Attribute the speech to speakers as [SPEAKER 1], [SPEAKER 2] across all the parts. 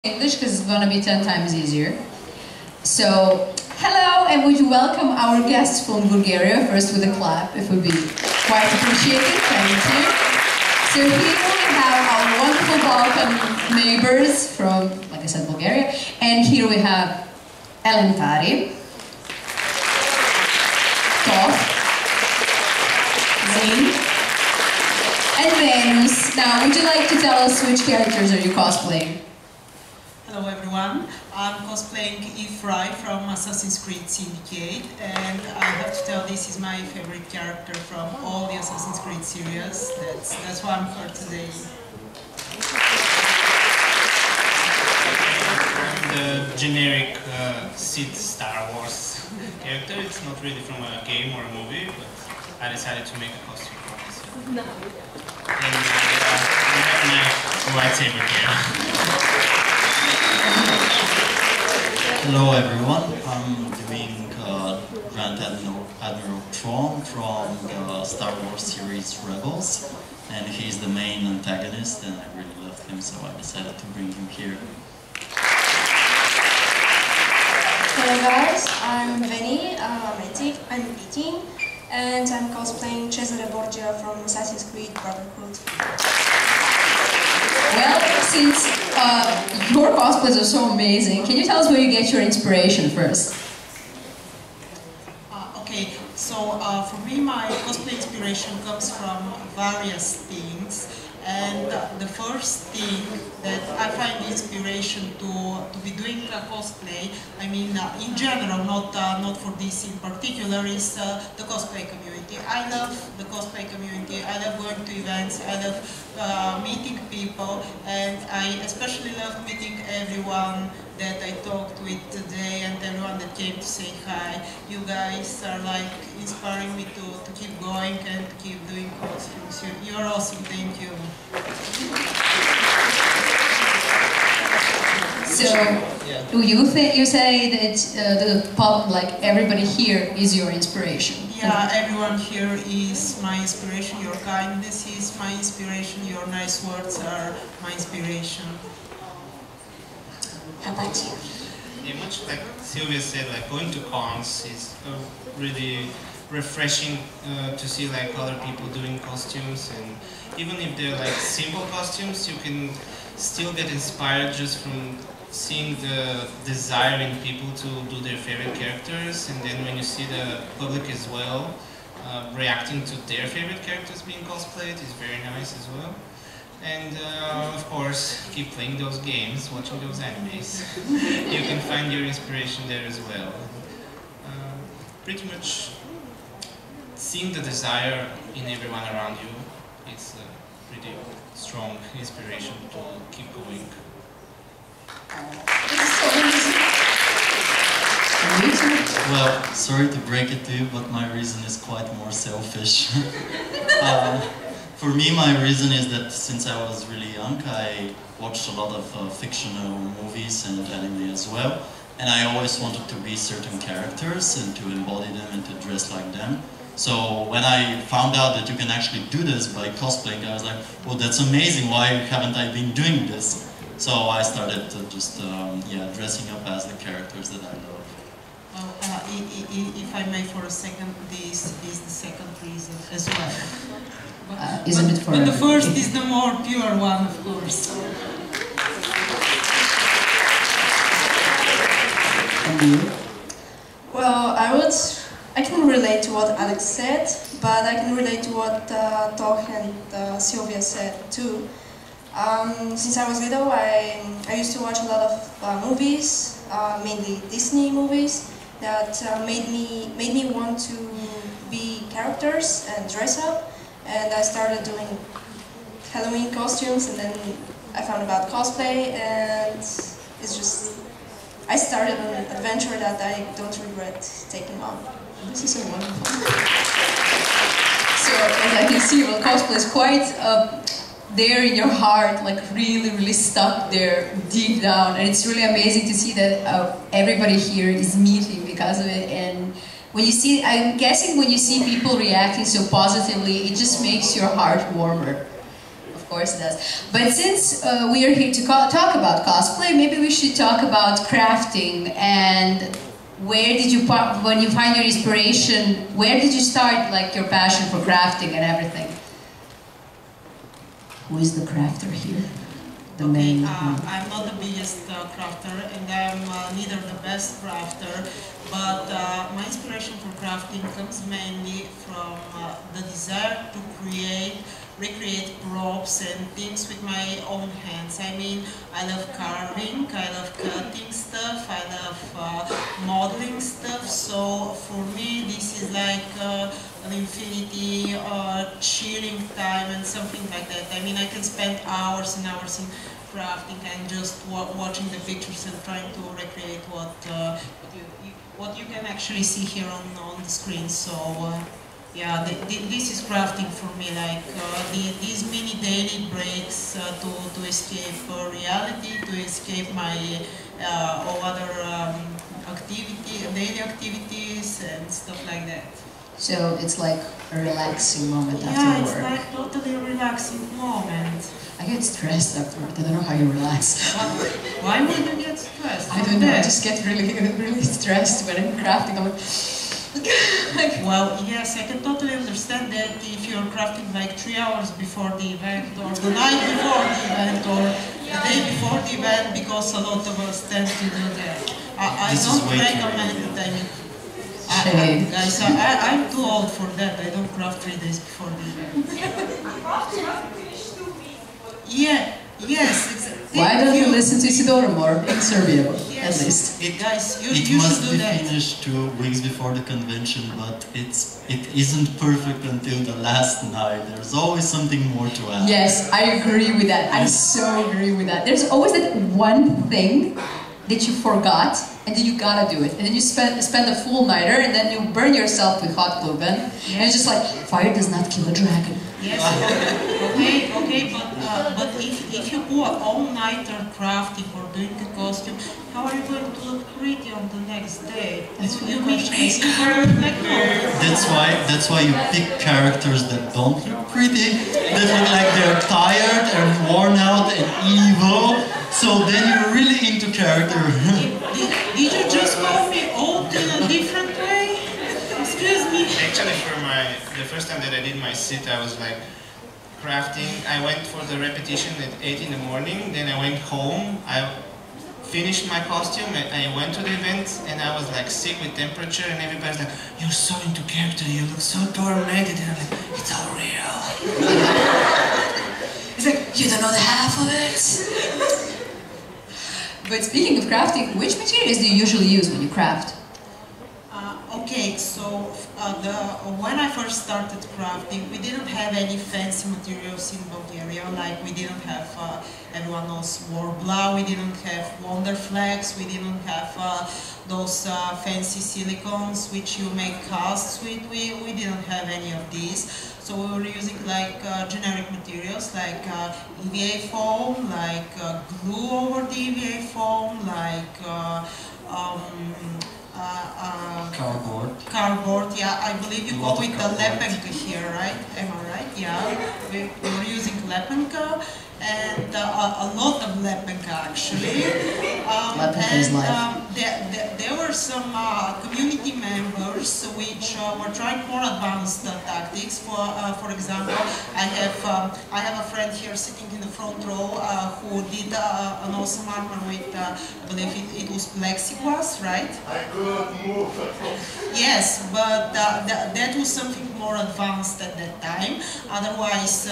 [SPEAKER 1] English because it's gonna be 10 times easier. So, hello, and would you welcome our guests from Bulgaria, first with a clap, it would be quite appreciated, thank you. So here we have our wonderful Balkan neighbors from, like I said, Bulgaria, and here we have Elentari, Zin, and Venus. Now, would you like to tell us which characters are you cosplaying?
[SPEAKER 2] Hello everyone, I'm cosplaying Fry from Assassin's Creed Syndicate, and I have to tell this is my favorite character from all the Assassin's Creed series. That's why I'm here today.
[SPEAKER 3] The generic Sith Star Wars character. It's not really from a game or a movie, but I decided to make a costume for myself. No. And I have my lightsaber here.
[SPEAKER 4] Hello everyone, I'm doing Grand Admiral Tron from the Star Wars series Rebels, and he's the main antagonist and I really loved him, so I decided to bring him here.
[SPEAKER 5] Hello guys, I'm Veni, I'm 18, and I'm cosplaying Cesare Borgia from Assassin's Creed Brotherhood.
[SPEAKER 1] Well, since your cosplays are so amazing, can you tell us where you get your inspiration first?
[SPEAKER 2] Okay, so for me my cosplay inspiration comes from various things, and the first thing that I find inspiration to be doing a cosplay, I mean in general, not for this in particular, is the cosplay community. I love the cosplay community, I love going to events, I love meeting people, and I especially love meeting everyone that I talked with today and everyone that came to say hi. You guys are like inspiring me to keep going and to keep doing costumes. You're awesome, thank you.
[SPEAKER 1] So, you say that the pub, like everybody here, is your inspiration?
[SPEAKER 2] Yeah, everyone here is my inspiration. Your kindness is my inspiration. Your nice words are my inspiration.
[SPEAKER 5] How about you?
[SPEAKER 3] Yeah, much like Sylvia said, like going to cons is really refreshing to see like other people doing costumes, and even if they're like simple costumes, you can still get inspired just from seeing the desire in people to do their favorite characters, and then when you see the public as well reacting to their favorite characters being cosplayed is very nice as well. And of course, keep playing those games, watching those animes. You can find your inspiration there as well. Pretty much seeing the desire in everyone around you is a pretty strong inspiration to keep going.
[SPEAKER 4] Well, sorry to break it to you, but my reason is quite more selfish. For me, my reason is that since I was really young, I watched a lot of fictional movies and anime as well, and I always wanted to be certain characters and to embody them and to dress like them. So when I found out that you can actually do this by cosplaying, I was like, well, that's amazing, why haven't I been doing this? So I started just dressing up as the characters that I love.
[SPEAKER 2] If I may for a second, this is the second reason as well. But the first is the more pure one, of course.
[SPEAKER 1] And you?
[SPEAKER 5] Well, I can relate to what Alex said, but I can relate to what Toh and Sylvia said too. Since I was little, I used to watch a lot of movies, mainly Disney movies, that made me want to be characters and dress up. And I started doing Halloween costumes, and then I found about cosplay, and it's just, I started an adventure that I don't regret taking on.
[SPEAKER 1] This is so wonderful. So, as I can see, well, cosplay is quite there in your heart, like really stuck there deep down, and it's really amazing to see that everybody here is meeting because of it. And when you see, I'm guessing when you see people reacting so positively, it just makes your heart warmer. Of course it does. But since we are here to talk about cosplay, maybe we should talk about crafting. And where did you, when you find your inspiration, where did you start, like, your passion for crafting and everything? Who is the crafter here? The main.
[SPEAKER 2] I'm not the biggest crafter, and I'm neither the best crafter, but my inspiration for crafting comes mainly from the desire to recreate props and things with my own hands. I mean, I love carving, I love cutting stuff, I love modeling stuff, so for me this is like an infinity chilling time and something like that. I mean, I can spend hours and hours in crafting and just watching the pictures and trying to recreate what you can actually see here on the screen. So yeah, this is crafting for me, like these mini daily breaks to escape reality, to escape my all other daily activities and stuff like that.
[SPEAKER 1] So it's like a relaxing moment after
[SPEAKER 2] Yeah,
[SPEAKER 1] work.
[SPEAKER 2] it's like totally a relaxing moment.
[SPEAKER 1] I get stressed afterward. I don't know how you relax.
[SPEAKER 2] Why would you get stressed?
[SPEAKER 1] I don't know. I just get really stressed when I'm crafting. I'm like,
[SPEAKER 2] well, yes, I can totally understand that if you're crafting like 3 hours before the event, or the night before the event, or the day before the event, because a lot of us tend to do that. I don't recommend it. I mean, guys, I'm too old for that. I don't craft 3 days before the event. Yeah, yes, exactly.
[SPEAKER 1] Why don't you listen to Isidora more in Serbia,
[SPEAKER 2] yes,
[SPEAKER 1] at least?
[SPEAKER 2] Guys,
[SPEAKER 4] it
[SPEAKER 2] you
[SPEAKER 4] must
[SPEAKER 2] should
[SPEAKER 4] be
[SPEAKER 2] do that.
[SPEAKER 4] finished 2 weeks before the convention, but it isn't perfect until the last night. There's always something more to add.
[SPEAKER 1] Yes, I agree with that. I so agree with that. There's always that one thing that you forgot, and then you gotta do it. And then you spend a full nighter, and then you burn yourself with hot glue gun. Yes. And it's just like, fire does not kill a dragon.
[SPEAKER 2] Yes, okay, but if you go all-nighter crafting or doing a costume, how are you going to look pretty on the next day?
[SPEAKER 1] That's
[SPEAKER 2] you
[SPEAKER 4] That's why you pick characters that don't look pretty, that look like they're tired and worn out and evil. So then you're really into character.
[SPEAKER 2] Did you just call me old in a different way? Excuse me.
[SPEAKER 3] Actually, for the first time that I did my sit, I was like crafting. I went for the repetition at 8 in the morning. Then I went home. I finished my costume. I went to the event, and I was like sick with temperature. And everybody's like, "You're so into character. You look so tormented." And I'm like, "It's all real."
[SPEAKER 1] It's like, you don't know the half of it. But speaking of crafting, which materials do you usually use when you craft?
[SPEAKER 2] Okay, so when I first started crafting, we didn't have any fancy materials in Bulgaria. Like, we didn't have, everyone knows, Warbla, we didn't have Wonderflex, we didn't have those fancy silicones which you make casts with. We didn't have any of these. So we were using like generic materials like EVA foam, like glue over the EVA foam, like cardboard, yeah, I believe you go with the lepenka here, right? Am I right? Yeah, we were using lepenka and a lot of lepenka actually. There were some community members which were trying more advanced tactics. For example, I have a friend here sitting in the front row who did an awesome armor with, I believe it was plexiglass, right?
[SPEAKER 6] I could move.
[SPEAKER 2] Yes, but that was something more advanced at that time. Otherwise,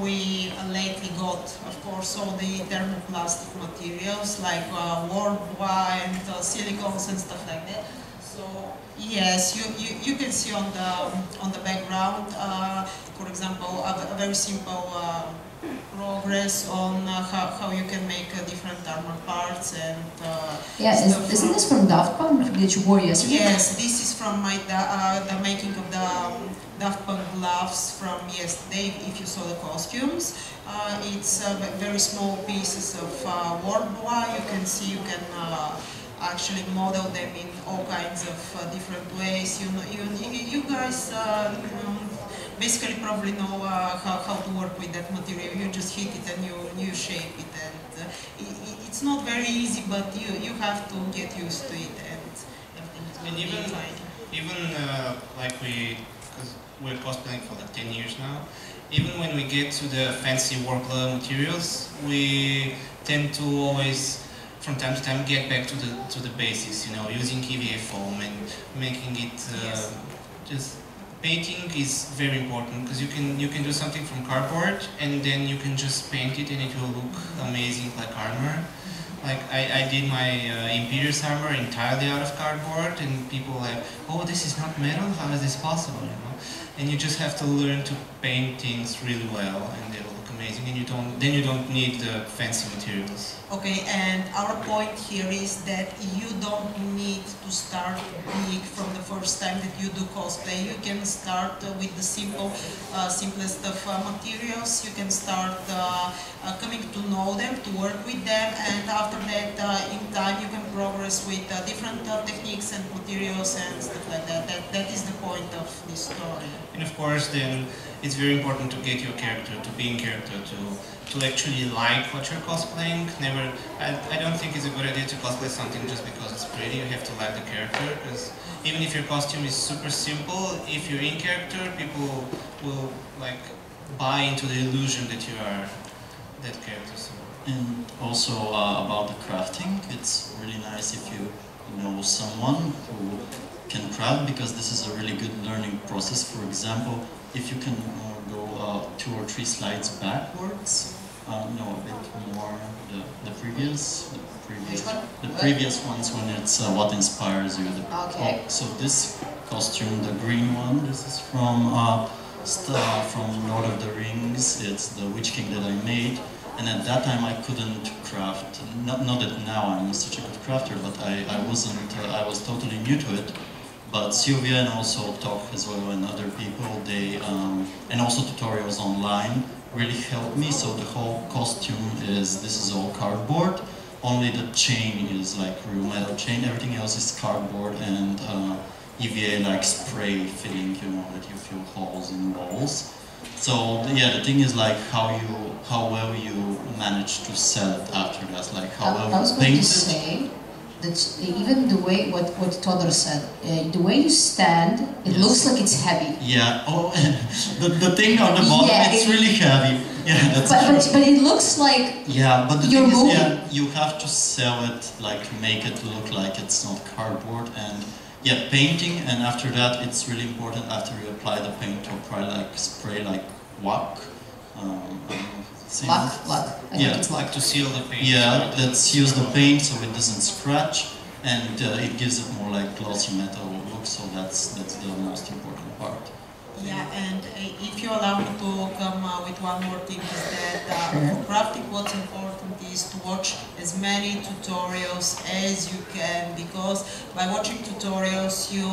[SPEAKER 2] we lately got, of course, all the thermoplastic materials like Warbla and silicones and stuff like that. So yes, you can see on the background, for example, a very simple progress on how you can make different armor parts and
[SPEAKER 1] isn't this from Daft Punk that you wore yesterday?
[SPEAKER 2] Yes, this is from the making of the Daft Punk gloves from yesterday. If you saw the costumes, it's very small pieces of Warbla. You can see you can actually model them in all kinds of different ways. You guys basically probably know how to work with that material. You just hit it and you shape it, and it's not very easy, but you have to get used to it, and everything is
[SPEAKER 3] and even like because we're cosplaying for like 10 years now, even when we get to the fancy workload materials, we tend to always, from time to time, get back to the basics. You know, using EVA foam and making it just. Painting is very important because you can do something from cardboard and then you can just paint it and it will look amazing like armor. Like I did my Imperious armor entirely out of cardboard, and people were like, oh, this is not metal, how is this possible, you know? And you just have to learn to paint things really well and they will look amazing, and you don't need the fancy materials.
[SPEAKER 2] Okay, and our point here is that you don't need to start big from the first time that you do cosplay. You can start with the simplest of materials. You can start coming to know them, to work with them, and after that, in time, you can progress with different techniques and materials and stuff like that. That is the point of this story.
[SPEAKER 3] And of course, then it's very important to get your character, to be in character, to actually like what you're cosplaying. I don't think it's a good idea to cosplay something just because it's pretty. You have to like the character, because even if your costume is super simple, if you're in character, people will like buy into the illusion that you are that character. So.
[SPEAKER 4] And also about the crafting, it's really nice if you know someone who can craft, because this is a really good learning process. For example, if you can go 2 or 3 slides backwards, no, a bit more the previous ones, when it's what inspires you.
[SPEAKER 1] Okay.
[SPEAKER 4] So this costume, the green one, this is from Lord of the Rings. It's the Witch King that I made, and at that time I couldn't craft. Not that now I'm such a good crafter, but I wasn't. I was totally new to it. But Sylvia and also Tok as well and other people, they and also tutorials online really helped me. So the whole costume this is all cardboard. Only the chain is like real metal chain. Everything else is cardboard and EVA like spray filling, you know, that you fill holes in walls. So yeah, the thing is like how well you manage to sell it after that, like how well you paint it.
[SPEAKER 1] That even the way what Todor said, the way you stand, it looks like it's heavy.
[SPEAKER 4] Yeah. Oh, the thing on the bottom, it's really heavy. Yeah, that's true.
[SPEAKER 1] But it looks like
[SPEAKER 4] but the
[SPEAKER 1] you're
[SPEAKER 4] thing
[SPEAKER 1] moving.
[SPEAKER 4] is, yeah, you have to sell it, like make it look like it's not cardboard, and yeah, painting. And after that, it's really important after you apply the paint to spray like wax.
[SPEAKER 1] Luck.
[SPEAKER 4] Yeah,
[SPEAKER 1] it's
[SPEAKER 3] like to seal the paint.
[SPEAKER 4] Yeah, that seals the paint so it doesn't scratch, and it gives it more like glossy metal look. So that's the most important part.
[SPEAKER 2] Yeah, and if you allow me to come with one more thing, is that for crafting, what's important is to watch as many tutorials as you can, because by watching tutorials you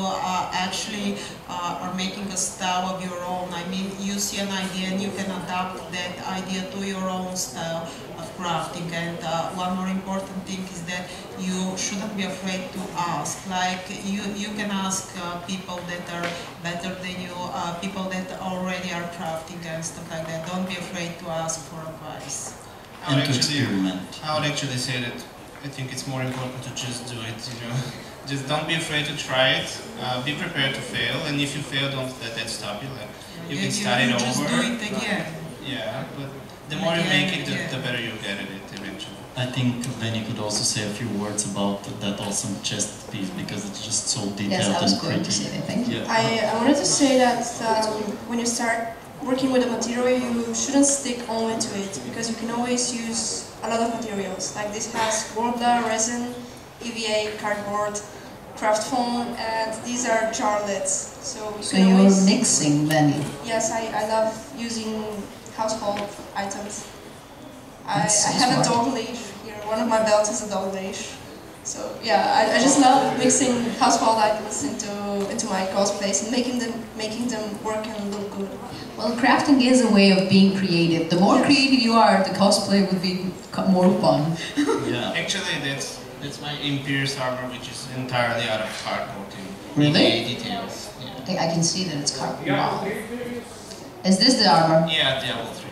[SPEAKER 2] actually are making a style of your own. I mean, you see an idea and you can adapt that idea to your own style of crafting. And one more important thing is that you shouldn't be afraid to ask. Like you can ask people that are better than you, people that already are crafting and stuff like that. Don't be afraid to ask for advice.
[SPEAKER 4] And to experiment.
[SPEAKER 3] I would actually say that I think it's more important to just do it, you know. Just don't be afraid to try it, be prepared to fail, and if you fail, don't let that stop you. Like, you can start it over.
[SPEAKER 2] Just do it again.
[SPEAKER 3] Yeah, but the more you make it, the better you get at it eventually.
[SPEAKER 4] I think Benny could also say a few words about that awesome chest piece, because it's just so detailed
[SPEAKER 1] yes, I was
[SPEAKER 4] and
[SPEAKER 1] going
[SPEAKER 4] pretty.
[SPEAKER 1] to say that. Thank you.
[SPEAKER 5] I wanted to say that when you start working with a material, you shouldn't stick only to it, because you can always use a lot of materials. Like this has Worbla, resin, EVA, cardboard, craft foam, and these are jarlets. So
[SPEAKER 1] you're
[SPEAKER 5] always
[SPEAKER 1] mixing, Benny.
[SPEAKER 5] Yes, I love using household items. I
[SPEAKER 1] That's
[SPEAKER 5] have a
[SPEAKER 1] smart.
[SPEAKER 5] dog leash here. One of my belts is a dog leash. So yeah, I just love mixing household items into my cosplays and making them work and look good.
[SPEAKER 1] Well, crafting is a way of being creative. The more creative you are, the cosplay would be more fun.
[SPEAKER 4] Yeah.
[SPEAKER 3] Actually, that's my Imperious armor, which is entirely out of cardboard.
[SPEAKER 1] Really?
[SPEAKER 3] Details. Yeah.
[SPEAKER 1] I can see that it's cardboard. Wow. Is this the armor?
[SPEAKER 3] Yeah, Diablo 3.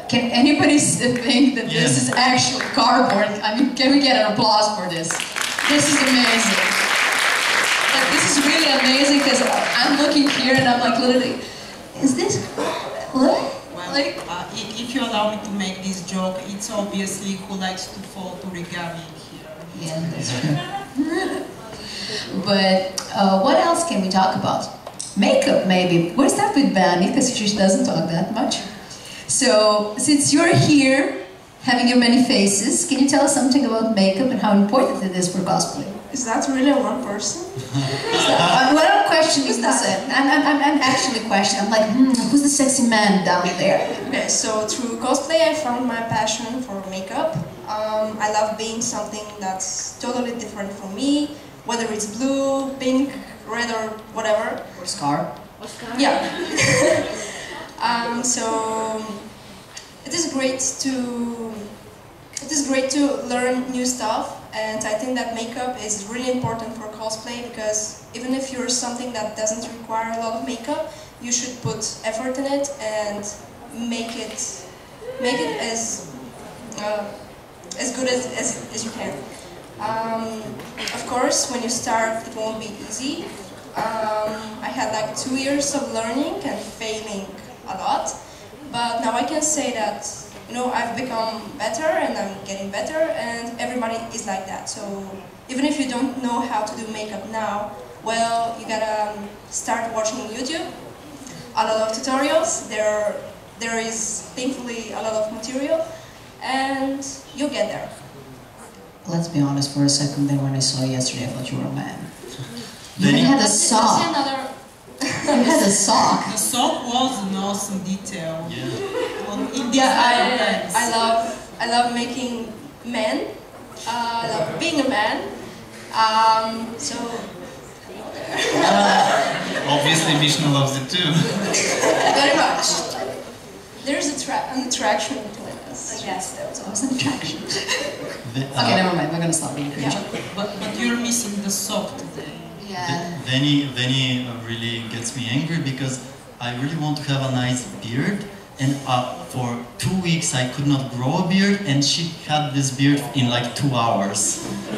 [SPEAKER 1] Can anybody think that this is actually cardboard? I mean, can we get an applause for this? This is amazing. Like, this is really amazing because I'm looking here and I'm like, literally, is this what?
[SPEAKER 2] Well,
[SPEAKER 1] like,
[SPEAKER 2] if you allow me to make this joke, it's obviously who likes to fall to origami here.
[SPEAKER 1] yeah, that's true. But what else can we talk about? Makeup, maybe. We'll start with Bani because she doesn't talk that much. So, since you're here, having your many faces, can you tell us something about makeup and how important it is for cosplay?
[SPEAKER 5] Is that really one person?
[SPEAKER 1] What I'm questioning is I'm actually questioning. I'm like, who's the sexy man down there?
[SPEAKER 5] Okay, so through cosplay I found my passion for makeup. I love being something that's totally different from me, whether it's blue, pink, red or whatever.
[SPEAKER 1] Or Scar?
[SPEAKER 5] Yeah. So it is great to learn new stuff, and I think that makeup is really important for cosplay because even if you're something that doesn't require a lot of makeup, you should put effort in it and make it as good as you can. Of course, when you start, it won't be easy. I had like 2 years of learning and failing a lot, but now I can say that, you know, I've become better and I'm getting better, and everybody is like that. So even if you don't know how to do makeup now, well, you gotta start watching YouTube, a lot of tutorials. There is thankfully a lot of material, and you'll get there.
[SPEAKER 1] Let's be honest for a second. Then when I saw you yesterday, I thought you were a man. You
[SPEAKER 4] Then
[SPEAKER 1] had a sock. You had a sock.
[SPEAKER 2] The sock was an awesome detail.
[SPEAKER 5] Yeah, I love making men. I love being a man. So
[SPEAKER 3] Obviously, Vishnu loves it too.
[SPEAKER 5] very much. There's an attraction between us. I guess there was
[SPEAKER 1] What's an attraction?
[SPEAKER 4] uh,
[SPEAKER 1] Okay, never mind. We're gonna stop being cringy.
[SPEAKER 2] But you're missing the sock today.
[SPEAKER 1] Yeah.
[SPEAKER 4] Veni really gets me angry because I really want to have a nice beard, and for 2 weeks I could not grow a beard, and she had this beard in like 2 hours.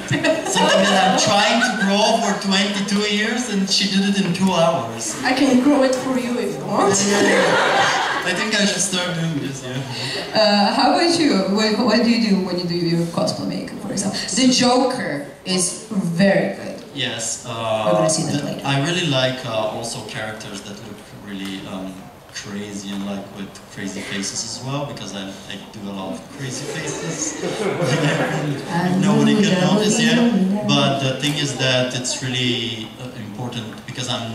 [SPEAKER 4] Something that I'm trying to grow for 22 years, and she did it in 2 hours.
[SPEAKER 5] I can grow it for you if you want.
[SPEAKER 4] I think I should start doing this, yeah.
[SPEAKER 1] How about you? What do you do when you do your cosplay makeup, for example? The Joker is very good.
[SPEAKER 4] Yes,
[SPEAKER 1] We're gonna see that later.
[SPEAKER 4] I really like also characters that look really crazy and like with crazy faces as well, because I do a lot of crazy faces. Nobody can notice yet, but the thing is that it's really important because I'm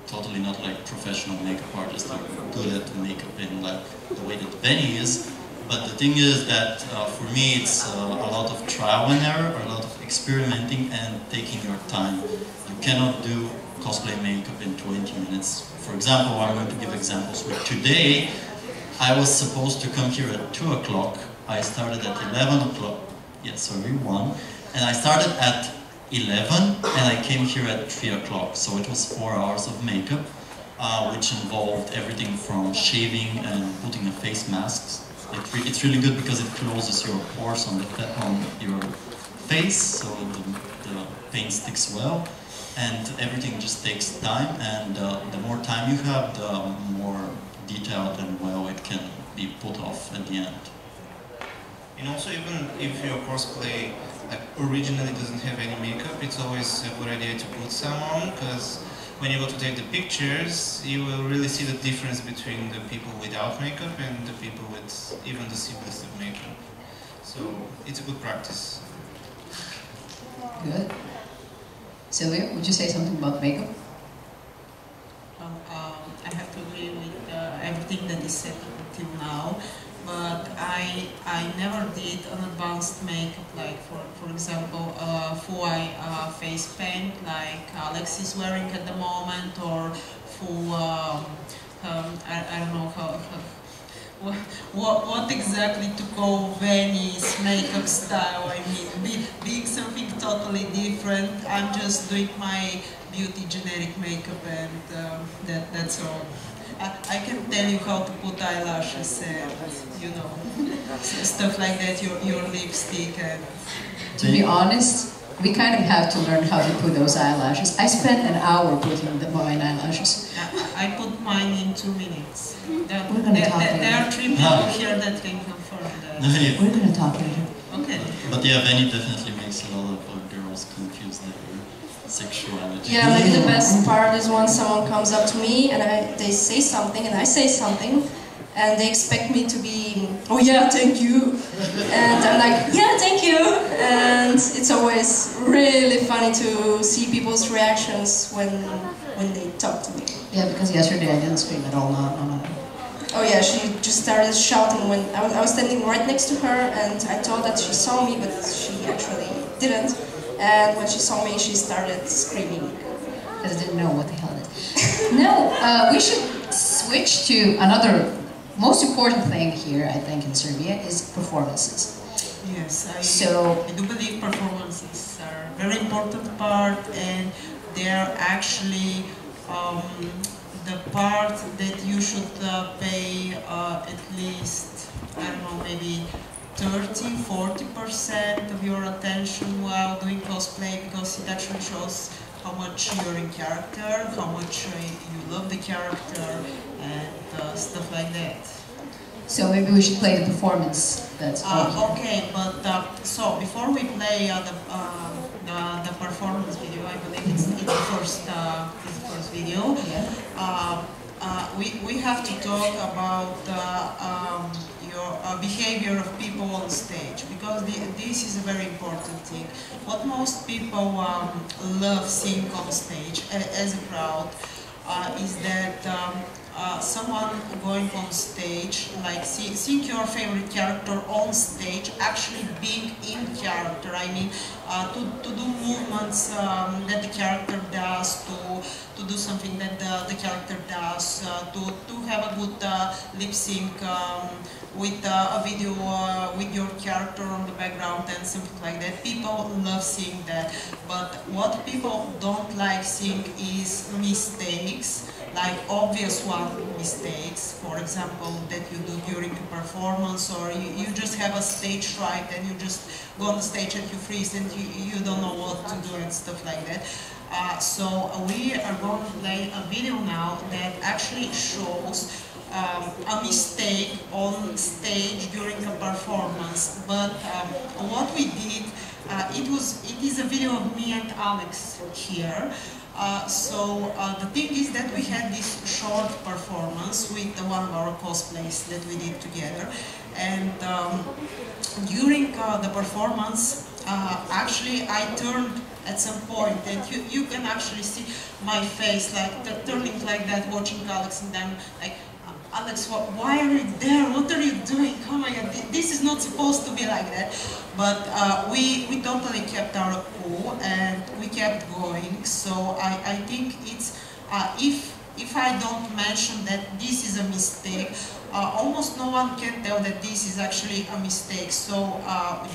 [SPEAKER 4] totally not like professional makeup artist. I'm good at makeup in like the way that Benny is. But the thing is that for me it's a lot of trial and error, a lot of experimenting and taking your time. You cannot do cosplay makeup in 20 minutes. For example, I'm going to give examples. Today, I was supposed to come here at 2 o'clock. I started at 11 o'clock. Yes, sorry, 1. And I started at 11 and I came here at 3 o'clock. So it was 4 hours of makeup, which involved everything from shaving and putting a face mask. It's really good because it closes your pores on your face, so the paint sticks well, and everything just takes time, and the more time you have, the more detailed and well it can be put off at the end.
[SPEAKER 3] And also, even if your cosplay like originally doesn't have any makeup, it's always a good idea to put some on, because when you go to take the pictures, you will really see the difference between the people without makeup and the people with even the simplest of makeup. So it's a good practice.
[SPEAKER 1] Good. Sylvia, would you say something about makeup?
[SPEAKER 2] Well, I have to agree with everything that is said until now, but I never did an advanced makeup, like for example full eye face paint like Alex is wearing at the moment, or full I don't know what exactly to call Veni's makeup style. I mean, being something totally different. I'm just doing my beauty generic makeup, and that's all. I can tell you how to put eyelashes and, you know, stuff like that, your lipstick and...
[SPEAKER 1] To be honest, we kind of have to learn how to put those eyelashes. I spent an hour putting my eyelashes.
[SPEAKER 2] I put mine in 2 minutes. There are 3 people here that can confirm that.
[SPEAKER 1] We're going to talk later.
[SPEAKER 2] Okay.
[SPEAKER 4] But yeah, Benny definitely makes a lot of girls confuse their sexuality.
[SPEAKER 5] Yeah, like the best part is when someone comes up to me and they say something and I say something and they expect me to be, oh yeah, thank you. And I'm like, yeah, thank you. And it's always really funny to see people's reactions when they talk to me.
[SPEAKER 1] Yeah, because yesterday I didn't scream at all, no.
[SPEAKER 5] Oh yeah, she just started shouting when I was standing right next to her and I thought that she saw me, but she actually didn't. And when she saw me, she started screaming.
[SPEAKER 1] Because I didn't know what the hell it is. No, we should switch to another most important thing here, I think, in Serbia is performances.
[SPEAKER 2] Yes,
[SPEAKER 1] I
[SPEAKER 2] do believe performances are a very important part, and they are actually the part that you should pay at least, I don't know, maybe 30–40% of your attention while doing cosplay, because it actually shows how much you're in character, how much you love the character, and stuff like that.
[SPEAKER 1] So maybe we should play the performance that's
[SPEAKER 2] okay, but so before we play the performance video, I believe it's the first video.
[SPEAKER 1] Yeah.
[SPEAKER 2] We have to talk about your behavior of people on stage, because this is a very important thing. What most people love seeing on stage as a crowd is that someone going on stage, like seeing your favorite character on stage, actually being in character. I mean, to do movements that the character does, to do something that the character does, to have a good lip sync with a video with your character on the background and something like that. People love seeing that, but what people don't like seeing is mistakes, like obvious mistakes, for example, that you do during a performance, or you just have a stage fright and you just go on the stage and you freeze and you don't know what to do and stuff like that. So we are going to play a video now that actually shows a mistake on stage during a performance. But what we did, it is a video of me and Alex here. So the thing is that we had this short performance with one of our cosplays that we did together, and during the performance, actually I turned at some point, and you can actually see my face like turning like that, watching Alex, and then like, Alex, why are you there? What are you doing? Oh my God, this is not supposed to be like that. But we totally kept our cool and we kept going. So I think it's, if I don't mention that this is a mistake, almost no one can tell that this is actually a mistake. So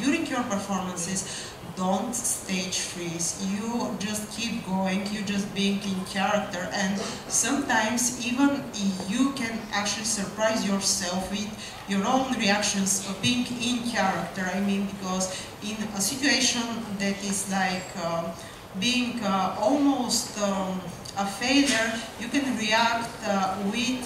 [SPEAKER 2] during your performances, don't stage freeze. You just keep going, you just being in character, and sometimes even you can actually surprise yourself with your own reactions of being in character. I mean, because in a situation that is like being almost a failure, you can react with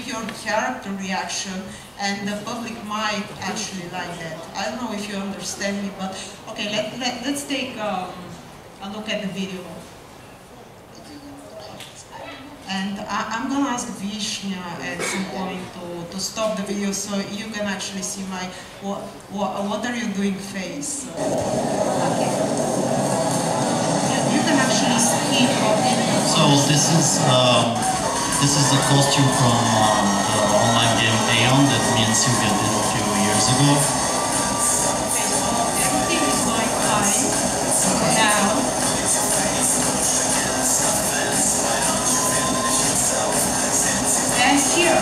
[SPEAKER 2] your character reaction, and the public might actually like that. I don't know if you understand me, but okay, let's take a look at the video. And I'm gonna ask Vishnya at some point to stop the video so you can actually see my what are you doing face. Okay. You can actually skip.
[SPEAKER 4] So this is a costume from the online game Aeon that me and Sylvia did a few years ago.
[SPEAKER 2] Okay, so everything is going fine now. And here,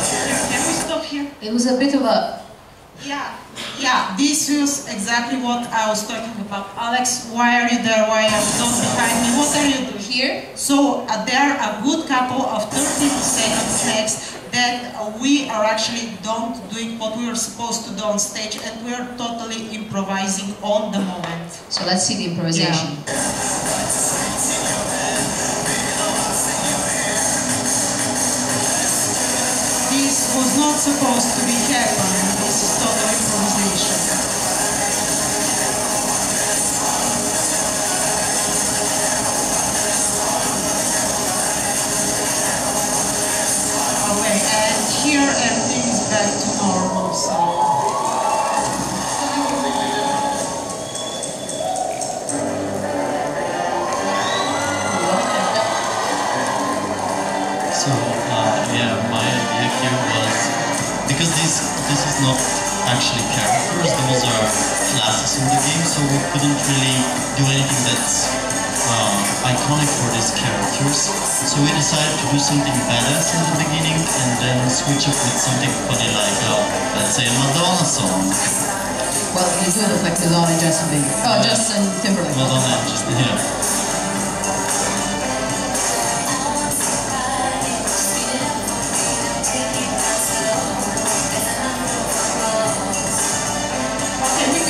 [SPEAKER 2] can we stop here?
[SPEAKER 1] It was a bit of a...
[SPEAKER 2] Yeah, Yeah, this is exactly what I was talking about. Alex, why are you there? Why are you not behind me? What are you doing?
[SPEAKER 1] Here?
[SPEAKER 2] So there are a good couple of 30-second tracks that we are actually don't doing what we were supposed to do on stage, and we are totally improvising on the moment.
[SPEAKER 1] So let's see the improvisation.
[SPEAKER 2] This was not supposed to be happening. This is total improvisation. Here everything is back to normal, so...
[SPEAKER 4] Yeah, my idea here was, because this is not actually characters, those are classes in the game, so we couldn't really do anything that's iconic for these characters. So we decided to do something badass in the beginning and then switch up with something funny like, let's say, a Madonna song.
[SPEAKER 1] Well, you do look like Madonna, Justin Bieber. Oh,
[SPEAKER 4] Yeah.
[SPEAKER 1] Justin Timberlake.
[SPEAKER 4] Madonna, just, yeah.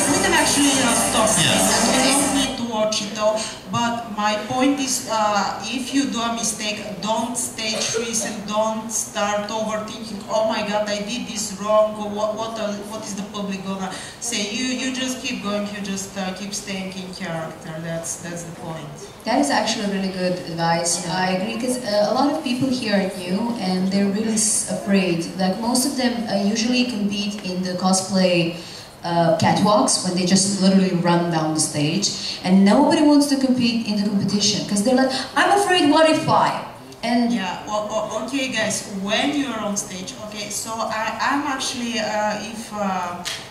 [SPEAKER 2] We can actually stop
[SPEAKER 4] Yeah.
[SPEAKER 2] this. We don't need to watch it though. But my point is, if you do a mistake, don't stage freeze and don't start overthinking. Oh my God, I did this wrong. Or what is the public gonna say? You just keep going. You just keep staying in character. That's the point.
[SPEAKER 1] That is actually really good advice. I agree, because a lot of people here are new and they're really afraid. Like most of them usually compete in the cosplay catwalks when they just literally run down the stage, and nobody wants to compete in the competition because they're like, I'm afraid, what if I? And
[SPEAKER 2] yeah, well, okay guys, when you're on stage, okay, so I'm actually,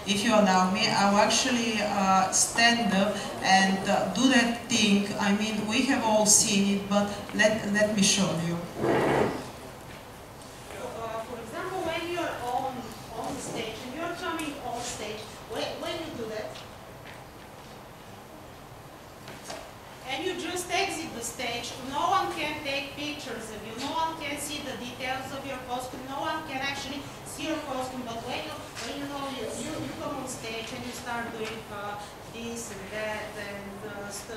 [SPEAKER 2] if you allow me, I'll actually stand up and do that thing. I mean, we have all seen it, but let me show you.
[SPEAKER 6] For example, when you're on stage and you're coming on stage, when you do that, and you just exit the stage, no one can take pictures of you, no one can see the details of your costume, no one can actually see your costume, but when you know you come on stage and you start doing this and that and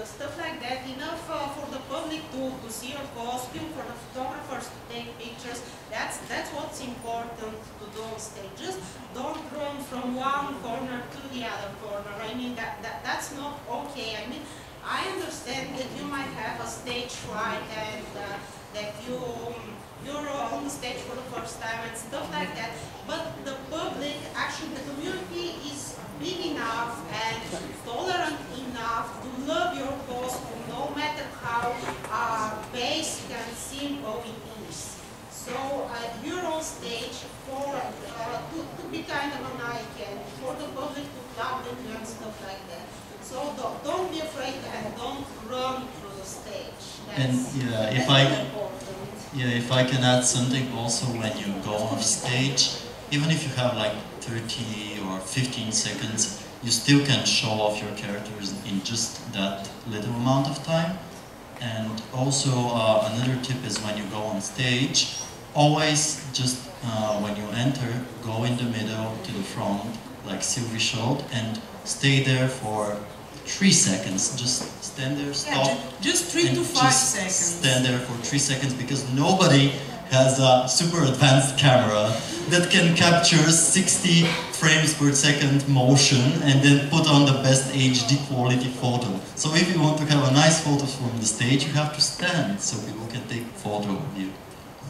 [SPEAKER 6] stuff like that, enough for the public to see your costume, for the photographers to take pictures. That's what's important to do on stage. Just don't run from one corner to the other corner. I mean, that's not okay. I mean, I understand that you might have a stage fright and that you're on the stage for the first time and stuff like that, but the public, actually the community is big enough and tolerant enough to love your costume, no matter how basic and simple it is. So you're on stage to be kind of an icon, for the public to love you and stuff like that. So don't be afraid and don't run through the stage.
[SPEAKER 4] And yeah, if I can add something also, when you go on stage, even if you have like 30 or 15 seconds, you still can show off your characters in just that little amount of time. And also another tip is, when you go on stage, always just when you enter, go in the middle to the front, like Sylvie showed, and stay there for 3 seconds. Just stand there, stop.
[SPEAKER 2] Yeah, just 3 to 5 seconds.
[SPEAKER 4] Stand there for 3 seconds, because nobody has a super advanced camera that can capture 60 frames per second motion and then put on the best HD quality photo. So if you want to have a nice photo from the stage, you have to stand so people can take a photo of you.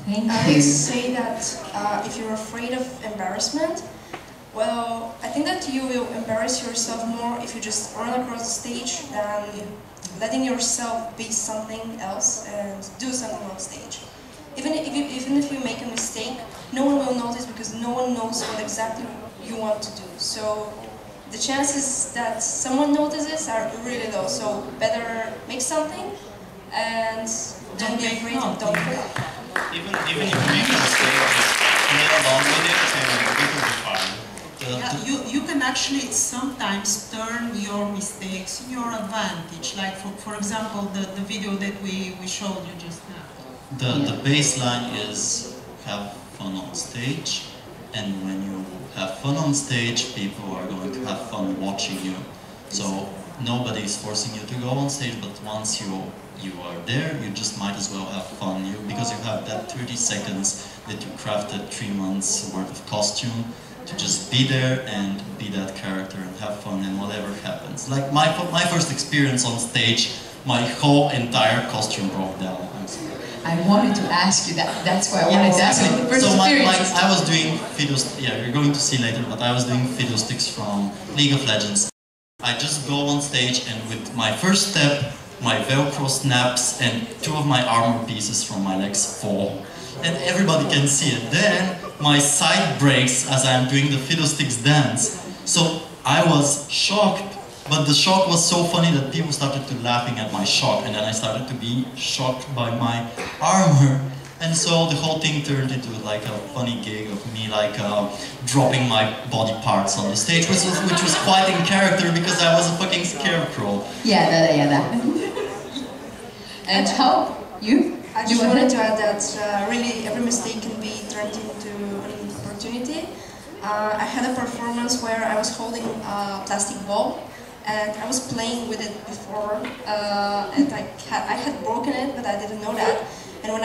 [SPEAKER 1] thank
[SPEAKER 5] I
[SPEAKER 1] you.
[SPEAKER 5] would say that if you're afraid of embarrassment, well, I think that you will embarrass yourself more if you just run across the stage than letting yourself be something else and do something on stage. Even if you make a mistake, no one will notice, because no one knows what exactly you want to do. So the chances that someone notices are really low. So better make something and don't be afraid and don't fail.
[SPEAKER 3] Even if you make a mistake, just play along with it and it will be fine.
[SPEAKER 2] You can actually sometimes turn your mistakes in your advantage. Like for example, the video that we showed you just now.
[SPEAKER 4] The baseline is have fun on stage, and when you have fun on stage, people are going to have fun watching you. So nobody is forcing you to go on stage, but once you are there, you just might as well have fun. Because you have that 30 seconds that you crafted 3 months worth of costume to just be there and be that character and have fun and whatever happens. Like my first experience on stage, my whole entire costume broke down. I'm sorry.
[SPEAKER 1] I wanted to ask you that. That's why I wanted to ask you the first experience.
[SPEAKER 4] I was doing you're going to see later, but I was doing fiddlesticks from League of Legends. I just go on stage and with my first step, my Velcro snaps and 2 of my armor pieces from my legs fall. And everybody can see it. Then my side breaks as I'm doing the fiddlesticks dance. So I was shocked, but the shock was so funny that people started to laughing at my shock, and then I started to be shocked by my armor. And so the whole thing turned into like a funny gig of me like dropping my body parts on the stage, which was quite in character because I was a fucking scarecrow.
[SPEAKER 1] Yeah, that. And how? You?
[SPEAKER 5] I just wanted to add that really every mistake can be turned into an opportunity. I had a performance where I was holding a plastic ball and I was playing with it before and I had broken it, but I didn't know that. And when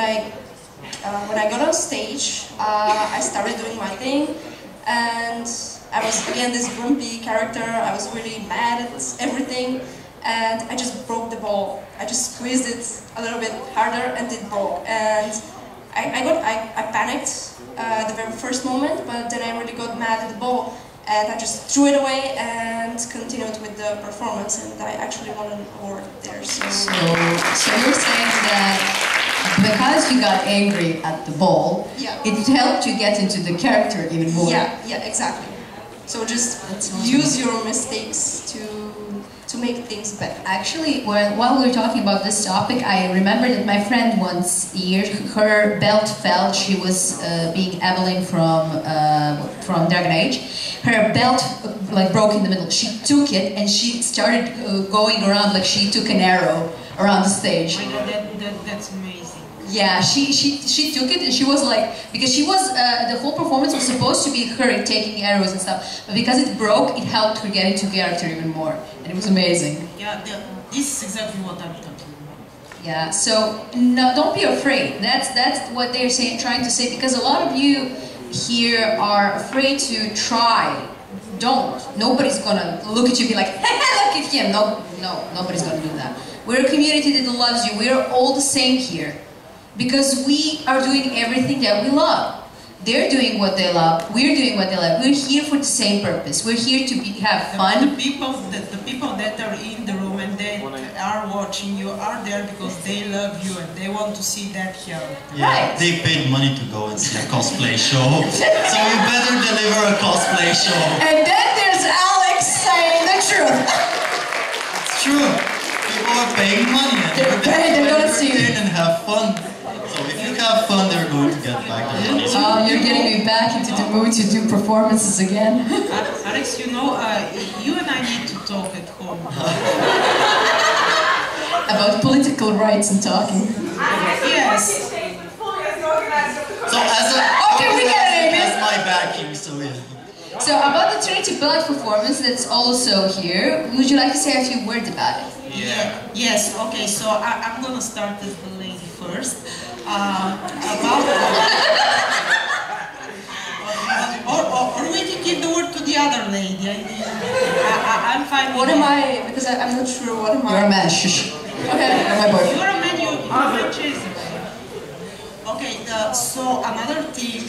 [SPEAKER 5] I got on stage, I started doing my thing and I was again this grumpy character. I was really mad at everything. And I just broke the ball. I just squeezed it a little bit harder and it broke. And I panicked the very first moment, but then I really got mad at the ball and I just threw it away and continued with the performance, and I actually won an award there. So
[SPEAKER 1] you're saying that because you got angry at the ball, it helped you get into the character even more.
[SPEAKER 5] Yeah, exactly. So just use your mistakes to make things better.
[SPEAKER 1] Actually, while we were talking about this topic, I remember that my friend once year, her belt fell. She was being Evelyn from Dragon Age. Her belt like broke in the middle. She took it and she started going around like she took an arrow around the stage.
[SPEAKER 2] I know that's amazing.
[SPEAKER 1] Yeah, she took it and she was like, because she was, the whole performance was supposed to be her taking arrows and stuff, but because it broke, it helped her get into character even more, and it was amazing.
[SPEAKER 2] Yeah, this is exactly what I'm talking about.
[SPEAKER 1] Yeah, so no, don't be afraid. That's what they're trying to say, because a lot of you here are afraid to try. Don't. Nobody's gonna look at you and be like, look at him. No, nobody's gonna do that. We're a community that loves you. We're all the same here. Because we are doing everything that we love. They're doing what they love, we're doing what they love. We're here for the same purpose. We're here to have fun.
[SPEAKER 2] The people that are in the room and they are watching you are there because they love you and they want to see that character.
[SPEAKER 4] Yeah,
[SPEAKER 1] right.
[SPEAKER 4] They paid money to go and see a cosplay show, so you better deliver a cosplay show.
[SPEAKER 1] And then there's Alex saying the truth.
[SPEAKER 4] It's true. People are paying money and
[SPEAKER 1] they're gonna see you
[SPEAKER 4] and have fun. So if you have fun, they're going to get back their money.
[SPEAKER 1] Oh, you're getting me back into the mood to do performances again.
[SPEAKER 2] Alex, you know, you and I need to talk at home.
[SPEAKER 1] About political rights and talking.
[SPEAKER 2] Yes.
[SPEAKER 4] So as my backing, so yeah.
[SPEAKER 1] So about the Trinity Blood performance that's also here, would you like to say a few words about it?
[SPEAKER 3] Yeah.
[SPEAKER 2] Yes, okay, so I'm gonna start with the lady first. Or we can give the word to the other lady. I mean, I'm fine.
[SPEAKER 5] What am I? Because I'm not sure. What am I?
[SPEAKER 1] You're a man. Shush.
[SPEAKER 5] Okay.
[SPEAKER 1] You're my boyfriend.
[SPEAKER 2] You're a man. You're a chaser. Okay. So another thing,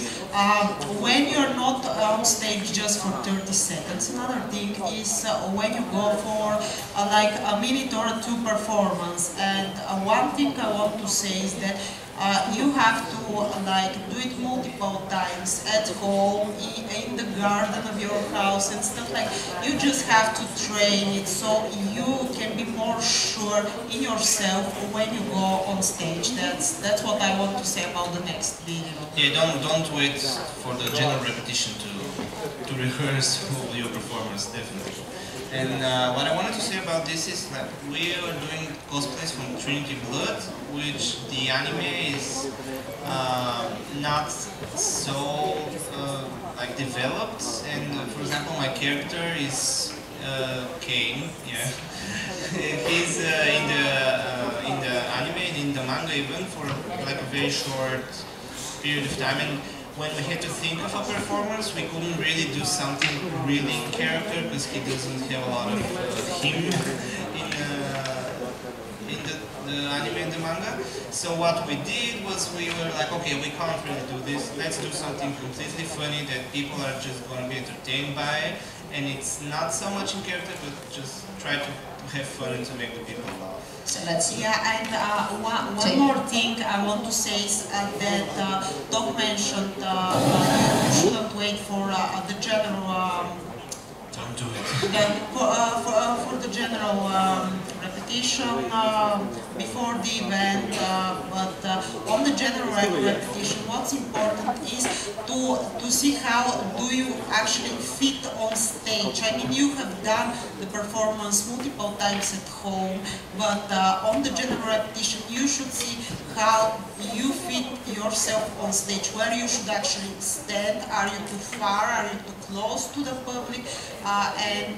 [SPEAKER 2] when you're not on stage just for 30 seconds. Another thing is when you go for like a minute or two performance. And one thing I want to say is that you have to like do it multiple times at home, in the garden of your house and stuff like. You just have to train it so you can be more sure in yourself when you go on stage. That's what I want to say about the next video.
[SPEAKER 3] Yeah, don't wait for the general repetition to to rehearse your performance, definitely. And what I wanted to say about this is that we are doing cosplays from Trinity Blood, which the anime is not so like developed. And for example, my character is Kane. Yeah, he's in the anime and in the manga even for like a very short period of time. And when we had to think of a performance, we couldn't really do something really in character because he doesn't have a lot of him in the anime and the manga. So what we did was we were like, okay, we can't really do this. Let's do something completely funny that people are just going to be entertained by. And it's not so much in character, but just try to have fun and to make the people laugh.
[SPEAKER 1] So let's see.
[SPEAKER 6] Yeah, and one more thing I want to say is that Doc mentioned you shouldn't wait for the general.
[SPEAKER 3] Don't do it.
[SPEAKER 6] For the general repetition before the event, but on the general repetition, what's important is to see how do you actually fit on stage. I mean, you have done the performance multiple times at home, but on the general repetition, you should see how you fit yourself on stage, where you should actually stand. Are you too far? Are you too close to the public? And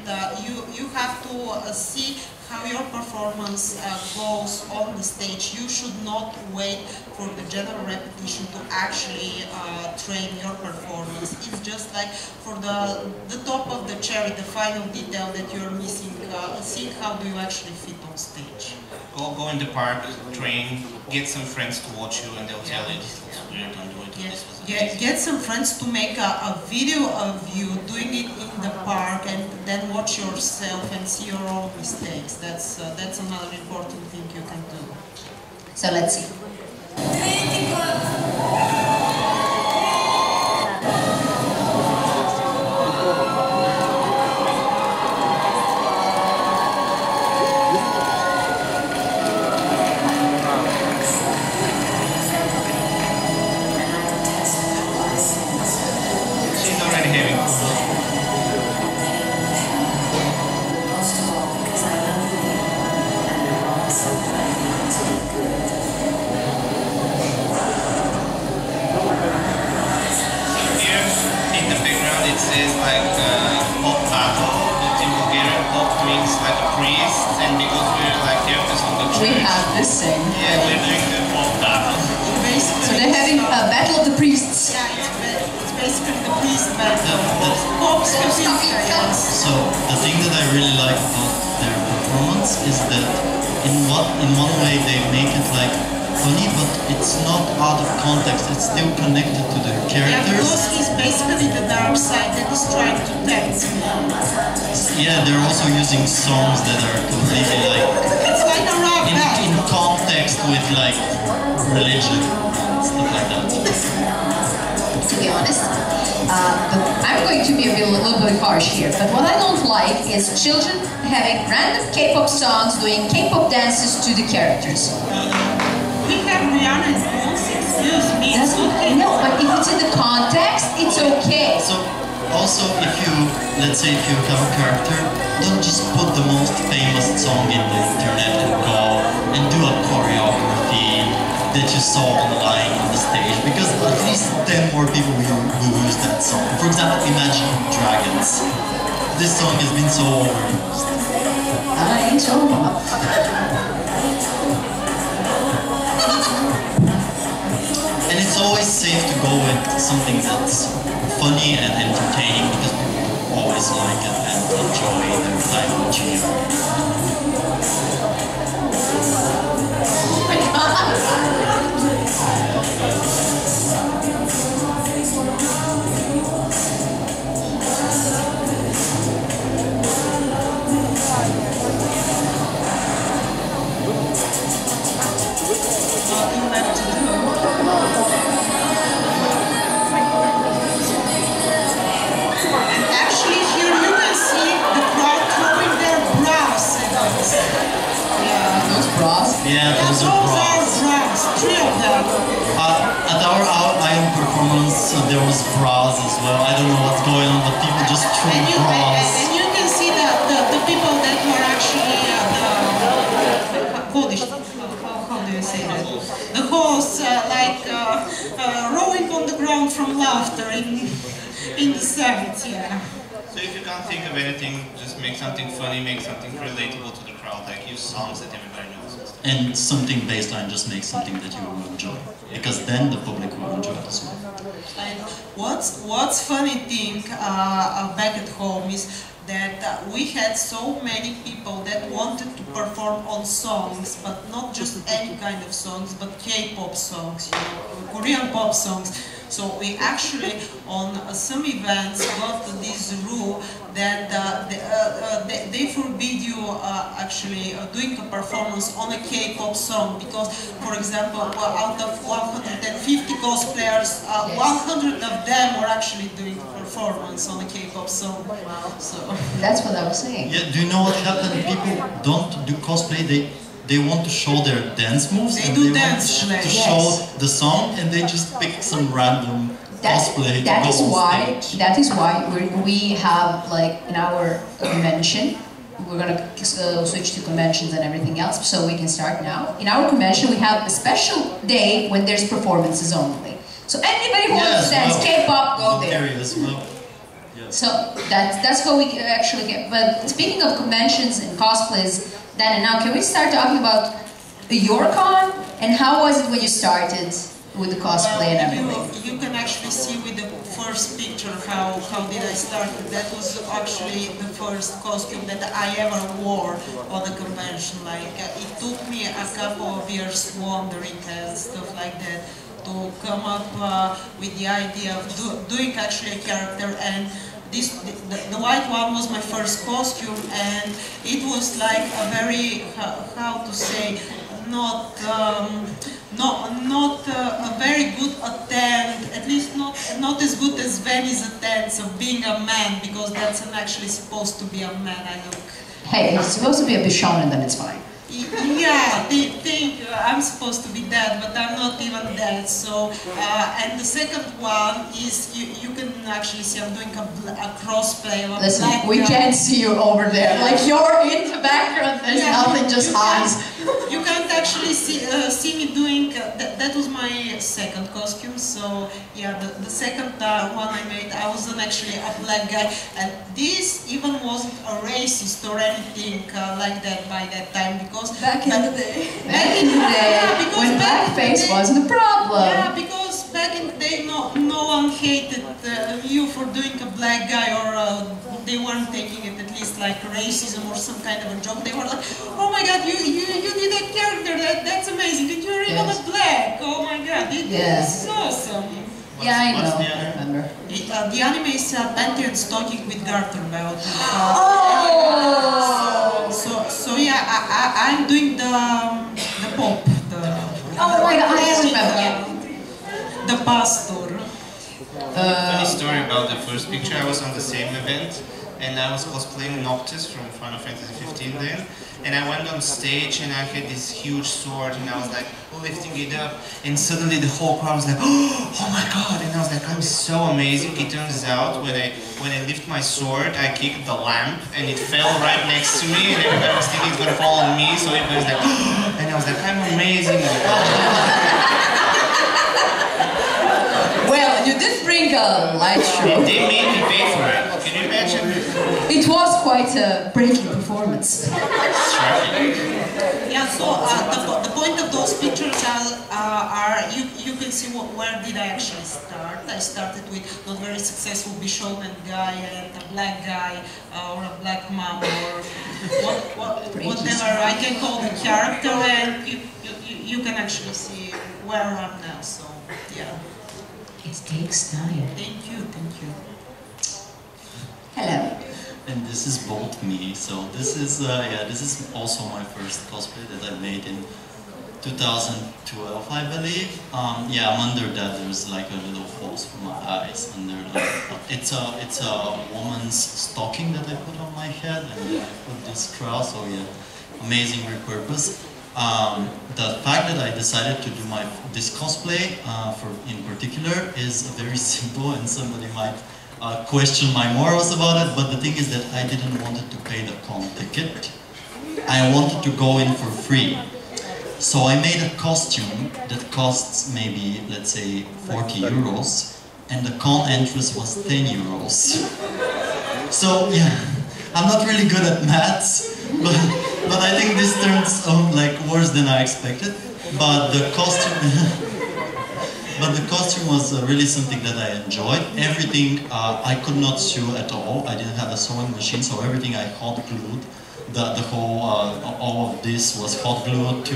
[SPEAKER 6] you have to see how your performance goes on the stage. You should not wait for the general repetition to actually train your performance. It's just like for the top of the cherry, the final detail that you're missing. See how do you actually fit on stage.
[SPEAKER 3] Go in the park, train, get some friends to watch you, and they'll tell you this was weird, don't do it.
[SPEAKER 6] Get some friends to make a video of you doing it in the park, and then watch yourself and see your own mistakes. That's another important thing you can do.
[SPEAKER 1] So let's see.
[SPEAKER 3] Is like pop battle, but in Bulgarian pop means like a priest, and because we're like characters of the church.
[SPEAKER 1] We have the same.
[SPEAKER 3] Yeah, we're doing the pop battle.
[SPEAKER 1] So they're having a battle of the priests.
[SPEAKER 6] Yeah, it's basically the priest battle.
[SPEAKER 4] So the thing that I really like about their performance is that in one way they make it like funny, but it's not out of context. It's still connected to the characters.
[SPEAKER 6] Yeah, Kroz is basically the dark side that is trying to tempt.
[SPEAKER 4] Yeah, they're also using songs that are completely like
[SPEAKER 6] it's like a rock band.
[SPEAKER 4] In context with like religion and stuff like that.
[SPEAKER 1] To be honest, but I'm going to be a little bit harsh here. But what I don't like is children having random K-pop songs, doing K-pop dances to the characters.
[SPEAKER 6] We have Rihanna and Beyonce, excuse me. It's okay.
[SPEAKER 1] No, but if it's in the context, it's okay.
[SPEAKER 4] So, also, if you, let's say if you have a character, don't just put the most famous song in the internet and go and do a choreography that you saw online on the stage, because at least 10 more people will use that song. For example, Imagine Dragons. This song has been so overused.
[SPEAKER 1] I ain't sure.
[SPEAKER 4] And it's always safe to go with something that's funny and entertaining, because people always like it and enjoy their time watching it.
[SPEAKER 1] Oh my God.
[SPEAKER 6] Nothing left to do. And actually here you can see the crowd throwing their bras at us. Yeah.
[SPEAKER 1] Those bras?
[SPEAKER 4] Yeah, those are bras.
[SPEAKER 6] 3 of them.
[SPEAKER 4] At our ION performance, there was bras as well. I don't know what's going on, but people just threw bras.
[SPEAKER 2] And you can see the people that were actually how do you say that? The hosts rolling on the ground from laughter in the set, yeah.
[SPEAKER 3] So if you can't think of anything, just make something funny, make something relatable to the crowd, like use songs that everybody knows.
[SPEAKER 4] And something baseline, just make something that you will enjoy, because then the public will enjoy it as well.
[SPEAKER 2] And what's funny thing back at home is that we had so many people that wanted to perform on songs, but not just any kind of songs, but K-pop songs, you know, Korean pop songs. So we actually, on some events, got this rule that they forbid you actually doing a performance on a K-pop song, because, for example, out of 150 cosplayers, 100 of them were actually doing a performance on a K-pop song. So
[SPEAKER 1] That's what I was saying.
[SPEAKER 4] Yeah, do you know what happened? People don't do cosplay, they want to show their dance moves,
[SPEAKER 2] They
[SPEAKER 4] and
[SPEAKER 2] do
[SPEAKER 4] they
[SPEAKER 2] dance
[SPEAKER 4] want to
[SPEAKER 2] plays.
[SPEAKER 4] show the song, and they just pick some random cosplay
[SPEAKER 1] That
[SPEAKER 4] to
[SPEAKER 1] is
[SPEAKER 4] go on
[SPEAKER 1] why.
[SPEAKER 4] stage.
[SPEAKER 1] That is why we have, like, in our convention. We're gonna switch to conventions and everything else, so we can start now. In our convention, we have a special day when there's performances only. So anybody who wants to dance K-pop, go there.
[SPEAKER 4] As well. Yes.
[SPEAKER 1] So that's how we actually get. But speaking of conventions and cosplays, then and now, can we start talking about your con and how was it when you started with the cosplay and everything?
[SPEAKER 2] You can actually see with the first picture how did I start. That was actually the first costume that I ever wore on a convention. Like it took me a couple of years wandering and stuff like that to come up with the idea of doing actually a character. And the white one was my first costume, and it was like a very, how to say, not a very good attempt, at least not as good as Venice attempts of being a man, because that's actually supposed to be a man. I look.
[SPEAKER 1] Hey, it's supposed to be a Bishonen, then it's fine.
[SPEAKER 2] Yeah, they think I'm supposed to be that, but I'm not even that. So, and the second one is you can actually see I'm doing a crossplay of a
[SPEAKER 1] Listen,
[SPEAKER 2] black
[SPEAKER 1] we
[SPEAKER 2] guy.
[SPEAKER 1] can't see you over there. Like, you're in the background, there's nothing, just eyes.
[SPEAKER 2] You can't actually see me doing, that was my second costume. So yeah, the second one I made, I wasn't actually a black guy, and this even wasn't a racist or anything like that by that time, because
[SPEAKER 5] Back in the day.
[SPEAKER 1] Back in the day, when blackface wasn't a problem.
[SPEAKER 2] Yeah, because back in the day, no one hated you for doing a black guy, or they weren't taking it at least like racism or some kind of a joke. They were like, oh my god, you did a character, that's amazing, and you're even a black, oh my god, this is awesome.
[SPEAKER 1] Yeah, I
[SPEAKER 3] What's
[SPEAKER 1] know,
[SPEAKER 3] the
[SPEAKER 1] I
[SPEAKER 3] other?
[SPEAKER 1] remember.
[SPEAKER 2] The anime is Pantheon Stalking with Garter Belt. So yeah, I'm doing the pop.
[SPEAKER 1] Oh my god, I remember.
[SPEAKER 2] The pastor.
[SPEAKER 3] Funny story about the first picture. I was on the same event, and I was cosplaying Noctis from Final Fantasy 15 then. And I went on stage and I had this huge sword and I was like lifting it up, and suddenly the whole crowd was like, oh my god, and I was like, I'm so amazing. It turns out when I lift my sword, I kicked the lamp and it fell right next to me, and everybody was thinking it's gonna fall on me, so everybody was like, and I was like, I'm amazing.
[SPEAKER 1] Well, you did bring a light show.
[SPEAKER 3] They made me pay for it. Can you imagine?
[SPEAKER 1] It was quite a breaking performance.
[SPEAKER 2] Yeah, so the point of those pictures are you can see where did I actually start. I started with not very successful Bishonen guy and a black guy or a black mom or whatever I can call the character, and you can actually see where I am now. So yeah.
[SPEAKER 1] It takes time.
[SPEAKER 2] Thank you.
[SPEAKER 1] Hello.
[SPEAKER 4] And this is both me. So this is this is also my first cosplay that I made in 2012, I believe. Yeah, I'm under that. There's like a little holes for my eyes under. It's a woman's stocking that I put on my head, and I put this cross. So yeah, amazing repurpose. The fact that I decided to do this cosplay in particular is very simple, and somebody might question my morals about it, but the thing is that I didn't want to pay the con ticket. I wanted to go in for free. So I made a costume that costs maybe, let's say, 40 euros, and the con entrance was 10 euros. So yeah, I'm not really good at maths, but I think this turns out like worse than I expected. But the costume was really something that I enjoyed. Everything I could not sew at all. I didn't have a sewing machine, so everything I hot glued. The whole, all of this was hot glued to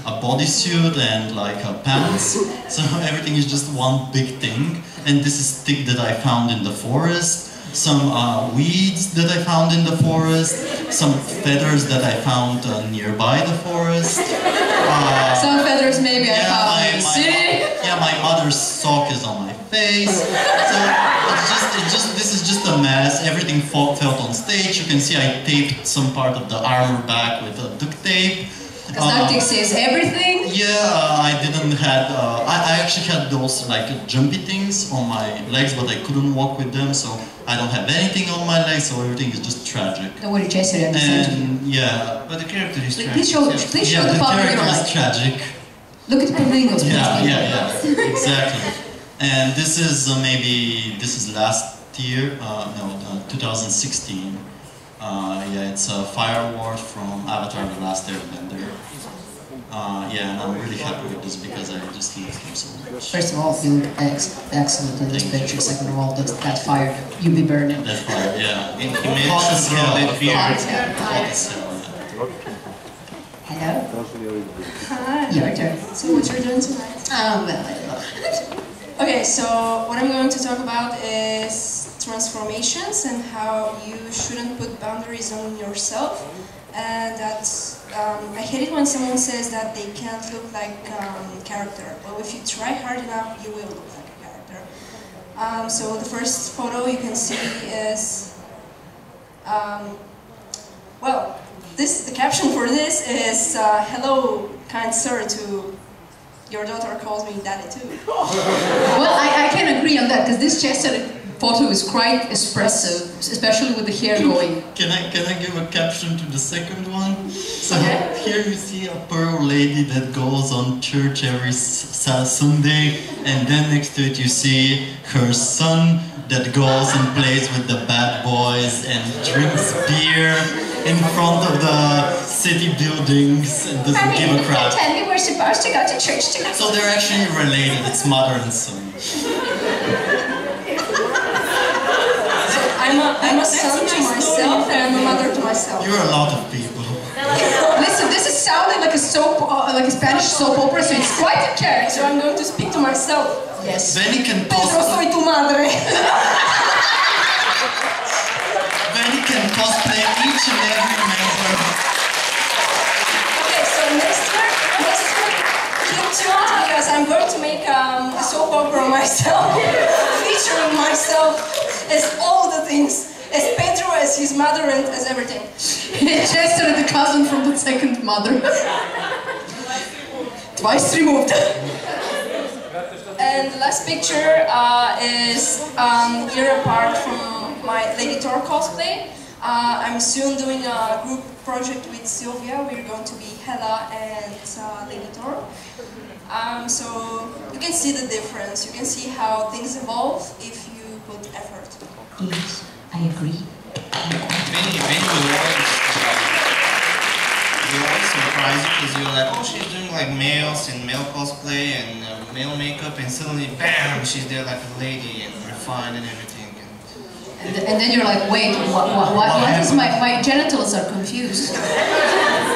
[SPEAKER 4] a bodysuit and like pants. So everything is just one big thing. And this is stick that I found in the forest. Some weeds that I found in the forest, some feathers that I found nearby the forest.
[SPEAKER 1] Some feathers maybe I found in the city.
[SPEAKER 4] Yeah, my mother's sock is on my face. So this is just a mess. Everything felt on stage. You can see I taped some part of the armor back with duct tape.
[SPEAKER 1] Because duct tape says everything?
[SPEAKER 4] Yeah, I didn't have, I actually had those like jumpy things on my legs, but I couldn't walk with them, so I don't have anything on my legs, so everything is just tragic.
[SPEAKER 1] Don't worry, Jesse, I understand you.
[SPEAKER 4] Yeah.
[SPEAKER 3] But the character is tragic.
[SPEAKER 1] Please show the public your life.
[SPEAKER 4] The character is tragic.
[SPEAKER 1] Look at the flamingos.
[SPEAKER 4] Yeah, exactly. And this is this is last year, 2016. Yeah, it's a fire award from Avatar: The Last Airbender. Yeah, and I'm really happy with this because I just love him so much.
[SPEAKER 1] First of all, you look excellent in this picture. Second of all, that fire, you be burning.
[SPEAKER 4] That fire, yeah.
[SPEAKER 3] And he mentions that beard.
[SPEAKER 1] Hello.
[SPEAKER 5] Hi.
[SPEAKER 1] Your turn.
[SPEAKER 5] So what you're doing tonight?
[SPEAKER 1] Well, I love it.
[SPEAKER 5] Okay, so what I'm going to talk about is transformations and how you shouldn't put boundaries on yourself. And that's, I hate it when someone says that they can't look like character. Well, if you try hard enough, you will look like a character. So the first photo you can see is, well, the caption for this is, hello, kind sir, to your daughter calls me daddy too.
[SPEAKER 1] Well, I can agree on that, because this Chester photo is quite expressive, especially with the hair going.
[SPEAKER 4] Can I give a caption to the second one? So
[SPEAKER 1] Okay.
[SPEAKER 4] here you see a pearl lady that goes on church every Sunday, and then next to it you see her son that goes and plays with the bad boys and drinks beer in front of the city buildings and doesn't give a crap.
[SPEAKER 1] Tell me we're supposed to go to church together.
[SPEAKER 4] So they're actually related, it's mother and son.
[SPEAKER 5] I'm a son to myself and I'm a mother to myself.
[SPEAKER 4] You're a lot of people.
[SPEAKER 1] Listen, this is sounding like a like a Spanish soap opera, so it's quite a character.
[SPEAKER 5] So I'm going to speak to myself.
[SPEAKER 1] Yes.
[SPEAKER 4] Benny can
[SPEAKER 5] Pedro, soy tu madre.
[SPEAKER 4] Benny can cosplay each and every member.
[SPEAKER 5] Okay, so next year, keep tuned because I'm going to make a soap opera myself, featuring myself as all the things, as Pedro, as his mother, and as everything.
[SPEAKER 1] Chester, the cousin from the second mother. Twice removed.
[SPEAKER 5] And the last picture is here apart from my Lady Thor cosplay. I'm soon doing a group project with Sylvia. We're going to be Hela and Lady Thor. So you can see the difference. You can see how things evolve if you put effort.
[SPEAKER 1] Yes, I agree.
[SPEAKER 3] Benny will always surprise you because you're like, oh, she's doing like males and male cosplay and male makeup, and suddenly, bam, she's there like a lady and refined and everything.
[SPEAKER 1] And then you're like, wait, what is my genitals are confused.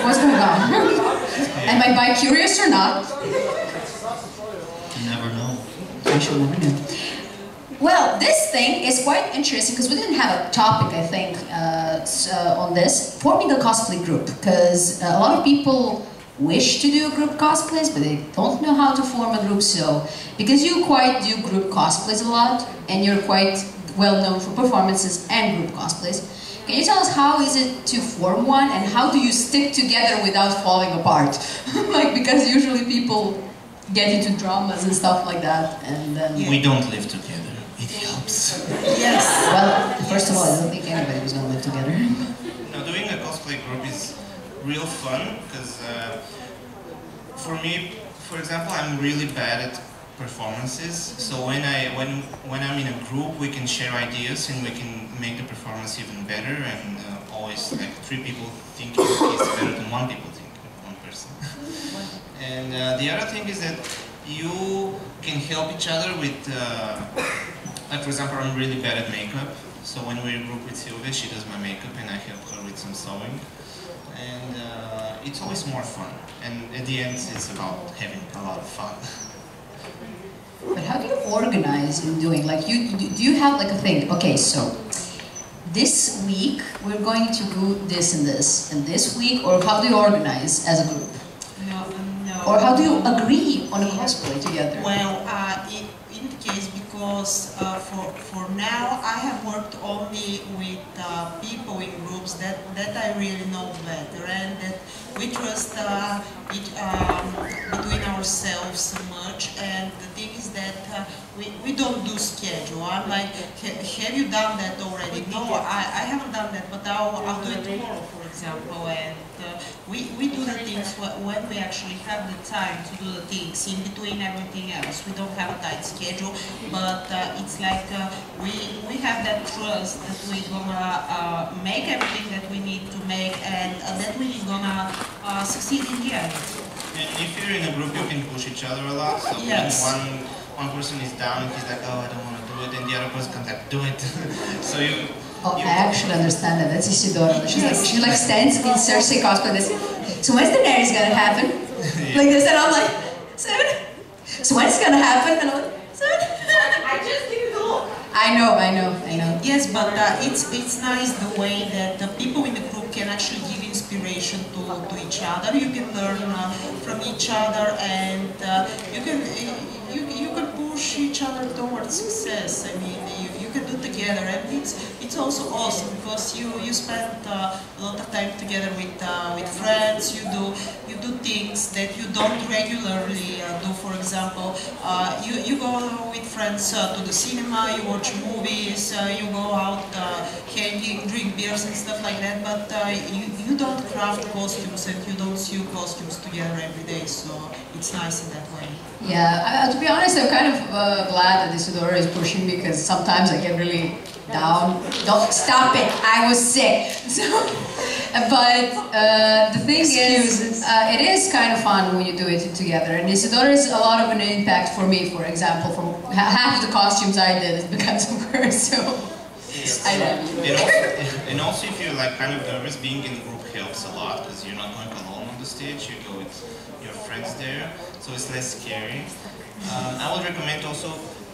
[SPEAKER 1] What's going on? Am I bi-curious or not?
[SPEAKER 4] You never know.
[SPEAKER 1] I should never know. Well, this thing is quite interesting because we didn't have a topic, I think, on this. Forming a cosplay group, because a lot of people wish to do group cosplays, but they don't know how to form a group. So, because you quite do group cosplays a lot, and you're quite well known for performances and group cosplays, Can you tell us how is it to form one, and how do you stick together without falling apart? Like, because usually people get into dramas and stuff like that, and then...
[SPEAKER 3] We don't live together. It helps.
[SPEAKER 2] Yes.
[SPEAKER 1] Well, first of all, I don't think anybody was going to live together.
[SPEAKER 3] No, doing a cosplay group is real fun, because for me, for example, I'm really bad at performances. So when I'm in a group, we can share ideas and we can make the performance even better. And always, like, 3 people thinking is better than 1 people thinking, 1 person. And the other thing is that you can help each other with, like, for example, I'm really bad at makeup. So when we're in a group with Sylvia, she does my makeup and I help her with some sewing. And it's always more fun. And at the end, it's about having a lot of fun.
[SPEAKER 1] But how do you organize in doing, like, do you have like a thing, okay, so this week we're going to do this and this week, or how do you organize as a group?
[SPEAKER 2] No.
[SPEAKER 1] Or how do you agree on a cosplay together?
[SPEAKER 2] Well, in the case, because for now I have worked only with people in groups that I really know better, and that we trust between ourselves so much. And the thing is that we don't do schedule. I'm like, have you done that already? No, I haven't done that, but I'll do it tomorrow, for example. And we do the things when we actually have the time to do the things in between everything else. We don't have a tight schedule, but it's like we have that trust that we're gonna make everything that we need to make, and that we're gonna succeed in the end.
[SPEAKER 3] And if you're in a group, you can push each other a lot. So
[SPEAKER 2] yes.
[SPEAKER 3] when one person is down and he's like, oh, I don't want to do it, and the other person can like, do it. So you...
[SPEAKER 1] Oh, I actually understand that. That's Isidora. She like stands in Cersei cosplay. This. So when's the marriage gonna happen? Yeah. Like this, and I'm like, soon. So when's it gonna happen? And I'm like, soon.
[SPEAKER 6] I just give you the look.
[SPEAKER 1] I know.
[SPEAKER 2] Yes, but it's nice the way that the people in the group can actually give inspiration to each other. You can learn from each other, and you can push each other towards success. I mean, you can do together, and it's also awesome because you spend a lot of time together with friends. You do things that you don't regularly do. For example, you go with friends to the cinema, you watch movies, you go out hanging, drink beers and stuff like that. But you don't craft costumes and you don't sew costumes together every day. So it's nice in that way.
[SPEAKER 1] Yeah, to be honest, I'm kind of glad that Isidora is pushing me, because sometimes I get really down. Don't stop it! I was sick. So, but the thing is, it is kind of fun when you do it together. And Isidora is a lot of an impact for me. For example, from half of the costumes I did is because of her. So I love you.
[SPEAKER 3] And also, if you're like kind of nervous, being in a group helps a lot, because you're not going alone on the stage. You go with your friends there, so it's less scary. I would recommend also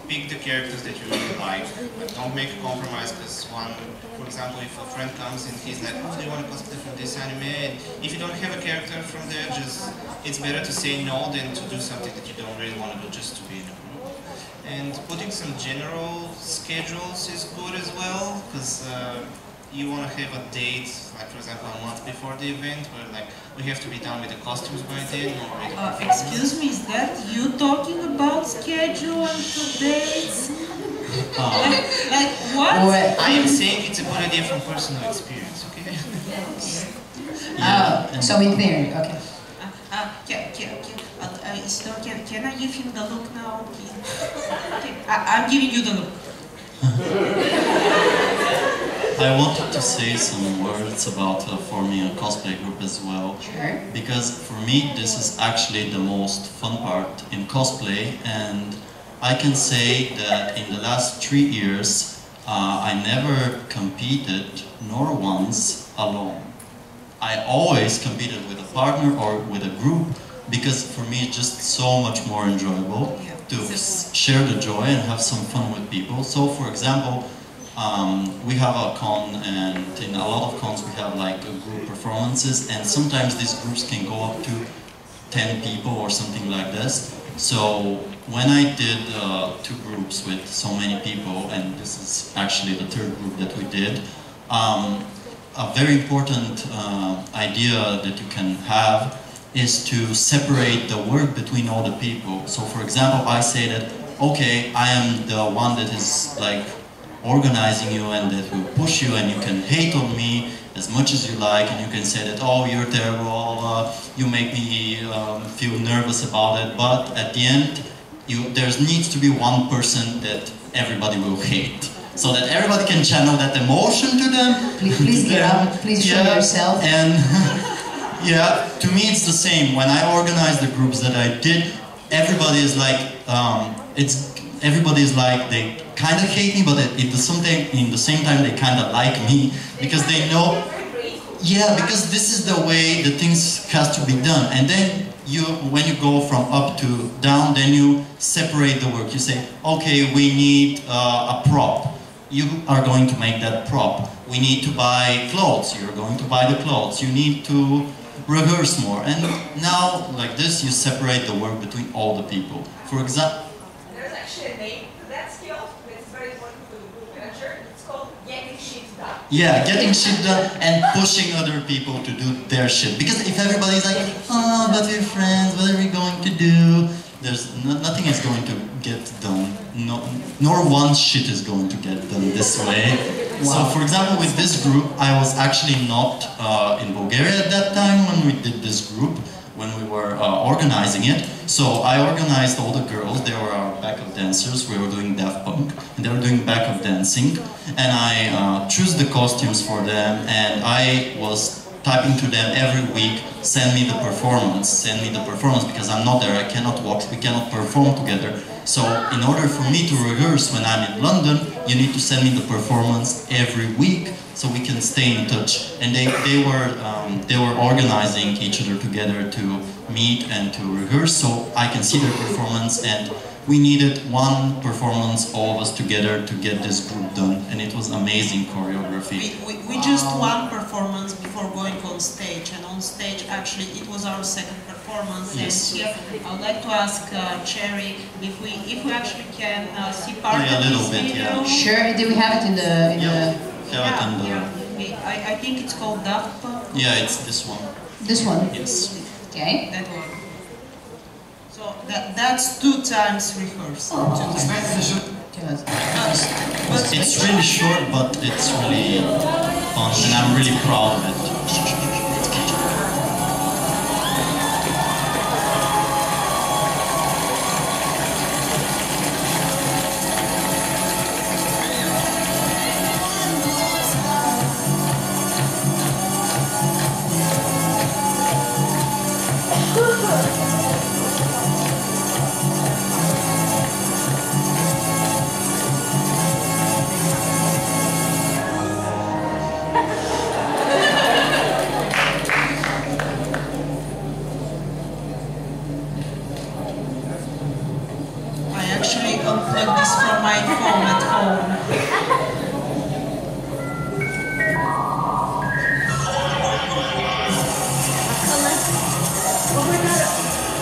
[SPEAKER 3] pick the characters that you really like, but don't make a compromise, because for example, if a friend comes and he's like, oh, do you want to cosplay from this anime? And if you don't have a character from there, it's better to say no than to do something that you don't really want to do just to be in a group. And putting some general schedules is good as well, because you want to have a date, like for example a month before the event, where like we have to be done with the costumes by then. Or
[SPEAKER 2] excuse me, is that you talking about schedule and dates? Like what?
[SPEAKER 3] I am saying it's a good idea from personal experience, okay?
[SPEAKER 1] So in theory, okay.
[SPEAKER 2] Can I give him the look now? Okay. I'm giving you the look.
[SPEAKER 4] I wanted to say some words about forming a cosplay group as well.
[SPEAKER 1] Sure.
[SPEAKER 4] Because for me this is actually the most fun part in cosplay, and I can say that in the last 3 years I never competed, nor once, alone. I always competed with a partner or with a group, because for me it's just so much more enjoyable to share the joy and have some fun with people. So for example, we have a con, and in a lot of cons we have like group performances, and sometimes these groups can go up to 10 people or something like this. So when I did 2 groups with so many people, and this is actually the 3rd group that we did, a very important idea that you can have is to separate the work between all the people. So for example, I say that, okay, I am the one that is like organizing you and that will push you, and you can hate on me as much as you like, and you can say that, oh, you're terrible, you make me feel nervous about it, but at the end, there needs to be one person that everybody will hate. So that everybody can channel that emotion to them.
[SPEAKER 1] Please get up, please show yourself.
[SPEAKER 4] And yeah, to me it's the same. When I organized the groups that I did, everybody is like, they kind of hate me, but in the same time they kind of like me, because they know, yeah, because this is the way the things has to be done. And then when you go from up to down, then you separate the work. You say, okay, we need a prop. You are going to make that prop. We need to buy clothes. You're going to buy the clothes. You need to rehearse more. And now, like this, you separate the work between all the people. For example,
[SPEAKER 7] there's actually a name to that skill. It's very important to the group manager. It's called getting shit done.
[SPEAKER 4] Yeah, getting shit done and pushing other people to do their shit. Because if everybody's like, oh, but we're friends, what are we going to do? Nothing is going to get done. Nor one shit is going to get done this way. Wow. So, for example, with this group, I was actually not in Bulgaria at that time when we did this group, when we were organizing it. So I organized all the girls. They were our backup dancers. We were doing Daft Punk, and they were doing backup dancing. And I chose the costumes for them, and I was typing to them every week, send me the performance, because I'm not there, I cannot watch, we cannot perform together. So in order for me to rehearse when I'm in London, you need to send me the performance every week so we can stay in touch. And they were organizing each other together to meet and to rehearse, so I can see their performance, and we needed one performance, all of us together, to get this group done, and it was amazing choreography.
[SPEAKER 2] We just one performance before going on stage, and on stage actually it was our second performance.
[SPEAKER 4] Yes.
[SPEAKER 2] And here I would like to ask Cherry if we actually can see part of
[SPEAKER 4] a little
[SPEAKER 2] this
[SPEAKER 4] bit,
[SPEAKER 2] video.
[SPEAKER 4] yeah.
[SPEAKER 1] Sure. Do we have it in the?
[SPEAKER 2] I think it's called Daft Punk.
[SPEAKER 4] Yeah, it's this one.
[SPEAKER 1] This one.
[SPEAKER 4] Yes.
[SPEAKER 1] Okay.
[SPEAKER 2] That one. So that's 2 times rehearsed.
[SPEAKER 4] It's really short, but it's really fun, and I'm really proud of it.
[SPEAKER 2] Unplug this from my phone at home.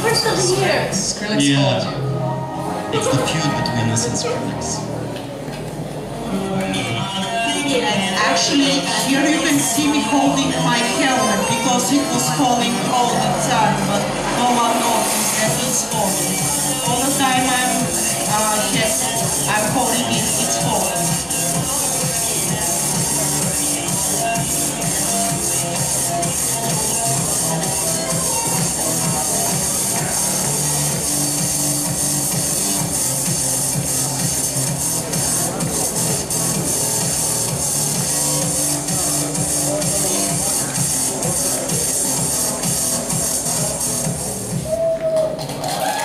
[SPEAKER 7] We're still here.
[SPEAKER 1] Skrillex
[SPEAKER 4] Yeah.
[SPEAKER 1] called you.
[SPEAKER 4] It's the feud between us and Skrillex.
[SPEAKER 2] And actually, here you can see me holding my helmet because it was falling all the time, but no one noticed that it's falling. All the time I'm holding it, it's falling.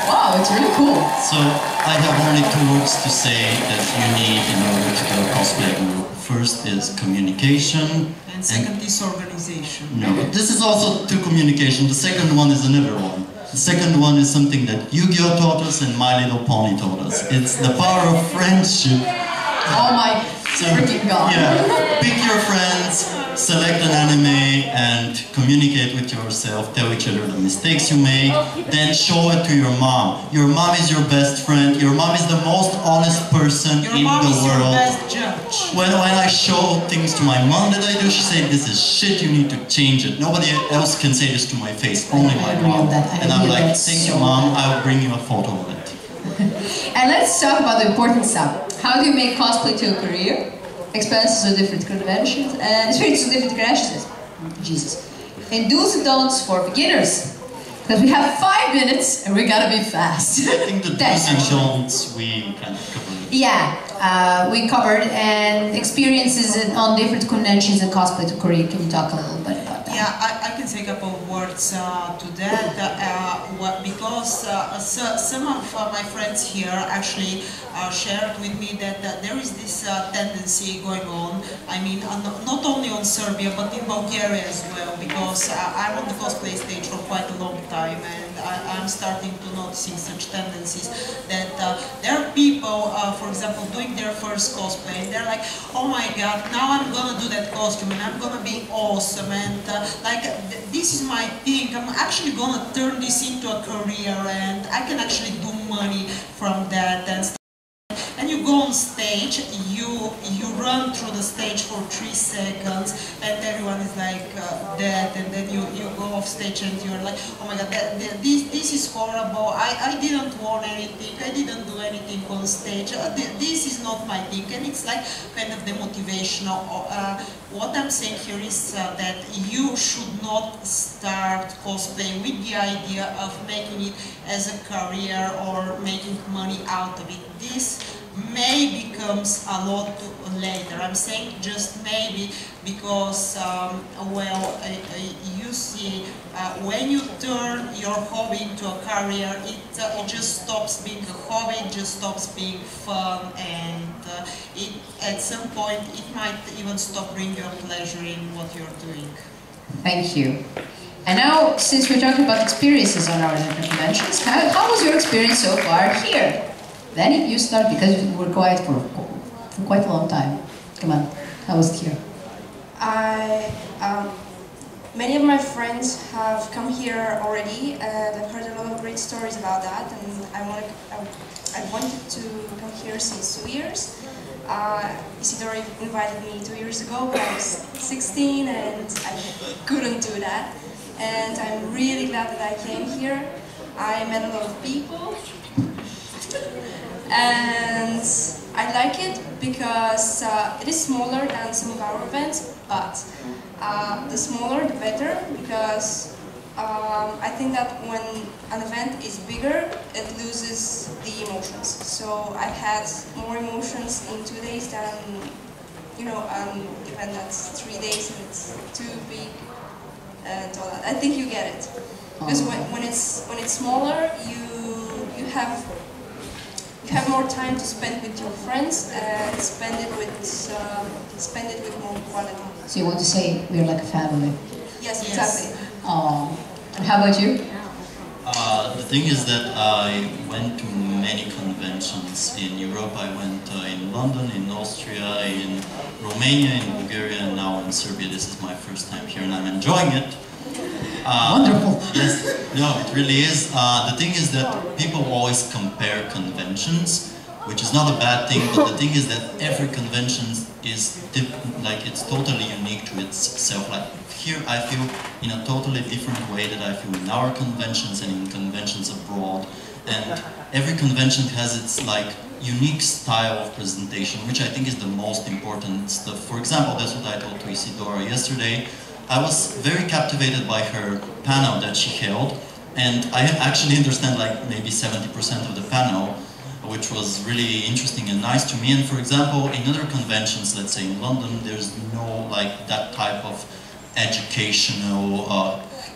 [SPEAKER 1] Wow, it's really cool.
[SPEAKER 4] So I have only 2 words to say that you need in order to do a cosplay group. First is communication.
[SPEAKER 2] And second is organization.
[SPEAKER 4] No, this is also to communication. The second one is another one. The second one is something that Yu-Gi-Oh taught us and My Little Pony taught us. It's the power of friendship.
[SPEAKER 1] Oh my freaking god.
[SPEAKER 4] Yeah, pick your friends, select an anime and communicate with yourself, tell each other the mistakes you make, then show it to your mom. Your mom is your best friend, your mom is the most honest person in the world.
[SPEAKER 2] Your mom is your best judge.
[SPEAKER 4] When I show things to my mom that I do, she says, this is shit, you need to change it. Nobody else can say this to my face, only my mom. And I'm like, thank you mom, I will bring you a photo of it.
[SPEAKER 1] And let's talk about the important stuff. How do you make cosplay to a career? Expenses of different conventions and experiences of different crashes. Jesus. And do's and don'ts for beginners. Because we have 5 minutes and we gotta be fast.
[SPEAKER 4] I think the do's and don'ts we kind of covered.
[SPEAKER 1] Yeah, we covered, and experiences on different conventions and cosplay to Korea. Can you talk a little bit about that?
[SPEAKER 2] Yeah, I can say a couple of words to that, because some of my friends here actually shared with me that there is this tendency going on, I mean, not only on Serbia, but in Bulgaria as well, because I'm on the cosplay stage for quite a long time, and I'm starting to noticing such tendencies that there are people, for example, doing their first cosplay, and they're like, oh my god, now I'm gonna do that costume, and I'm gonna be awesome, and like, this is my thing, I'm actually gonna turn this into a career, and I can actually do money from that, and stuff. And you go on stage, you run through the stage for 3 seconds, and everyone is like dead, and then you go off stage and you're like, oh my god, this is horrible, I didn't want anything, I didn't do anything on stage, this is not my thing, and it's like kind of demotivational. What I'm saying here is that you should not start cosplay with the idea of making it as a career or making money out of it. This may becomes a lot later. I'm saying just maybe because, well, you see, when you turn your hobby into a career, it just stops being a hobby, it just stops being fun, and at some point it might even stop bringing you pleasure in what you're doing.
[SPEAKER 1] Thank you. And now, since we're talking about experiences on our different conventions, how was your experience so far here? Then you start, because you were quiet for quite a long time. Come on, how was it here?
[SPEAKER 5] Many of my friends have come here already, and I've heard a lot of great stories about that, and I wanted to come here since 2 years. Isidore invited me 2 years ago, but I was 16 and I couldn't do that. And I'm really glad that I came here. I met a lot of people. And I like it because it is smaller than some of our events, but the smaller the better, because I think that when an event is bigger, it loses the emotions. So I had more emotions in 2 days than, you know, an event that's 3 days and it's too big and all that. I think you get it, because when it's smaller, you have more time to spend with your friends and spend it with more quality.
[SPEAKER 1] So you want to say we're like a family?
[SPEAKER 5] Yes, exactly.
[SPEAKER 1] And how about you?
[SPEAKER 4] The thing is that I went to many conventions in Europe. I went in London, in Austria, in Romania, in Bulgaria, and now in Serbia. This is my first time here and I'm enjoying it.
[SPEAKER 1] Wonderful.
[SPEAKER 4] Yes, no, it really is. The thing is that people always compare conventions, which is not a bad thing, but the thing is that every convention is like, it's totally unique to itself. Like here I feel in a totally different way that I feel in our conventions and in conventions abroad. And every convention has its like unique style of presentation, which I think is the most important stuff. For example, that's what I told to Isidora yesterday. I was very captivated by her panel that she held, and I actually understand like maybe 70% of the panel, which was really interesting and nice to me. And for example, in other conventions, let's say in London, there's no like that type of educational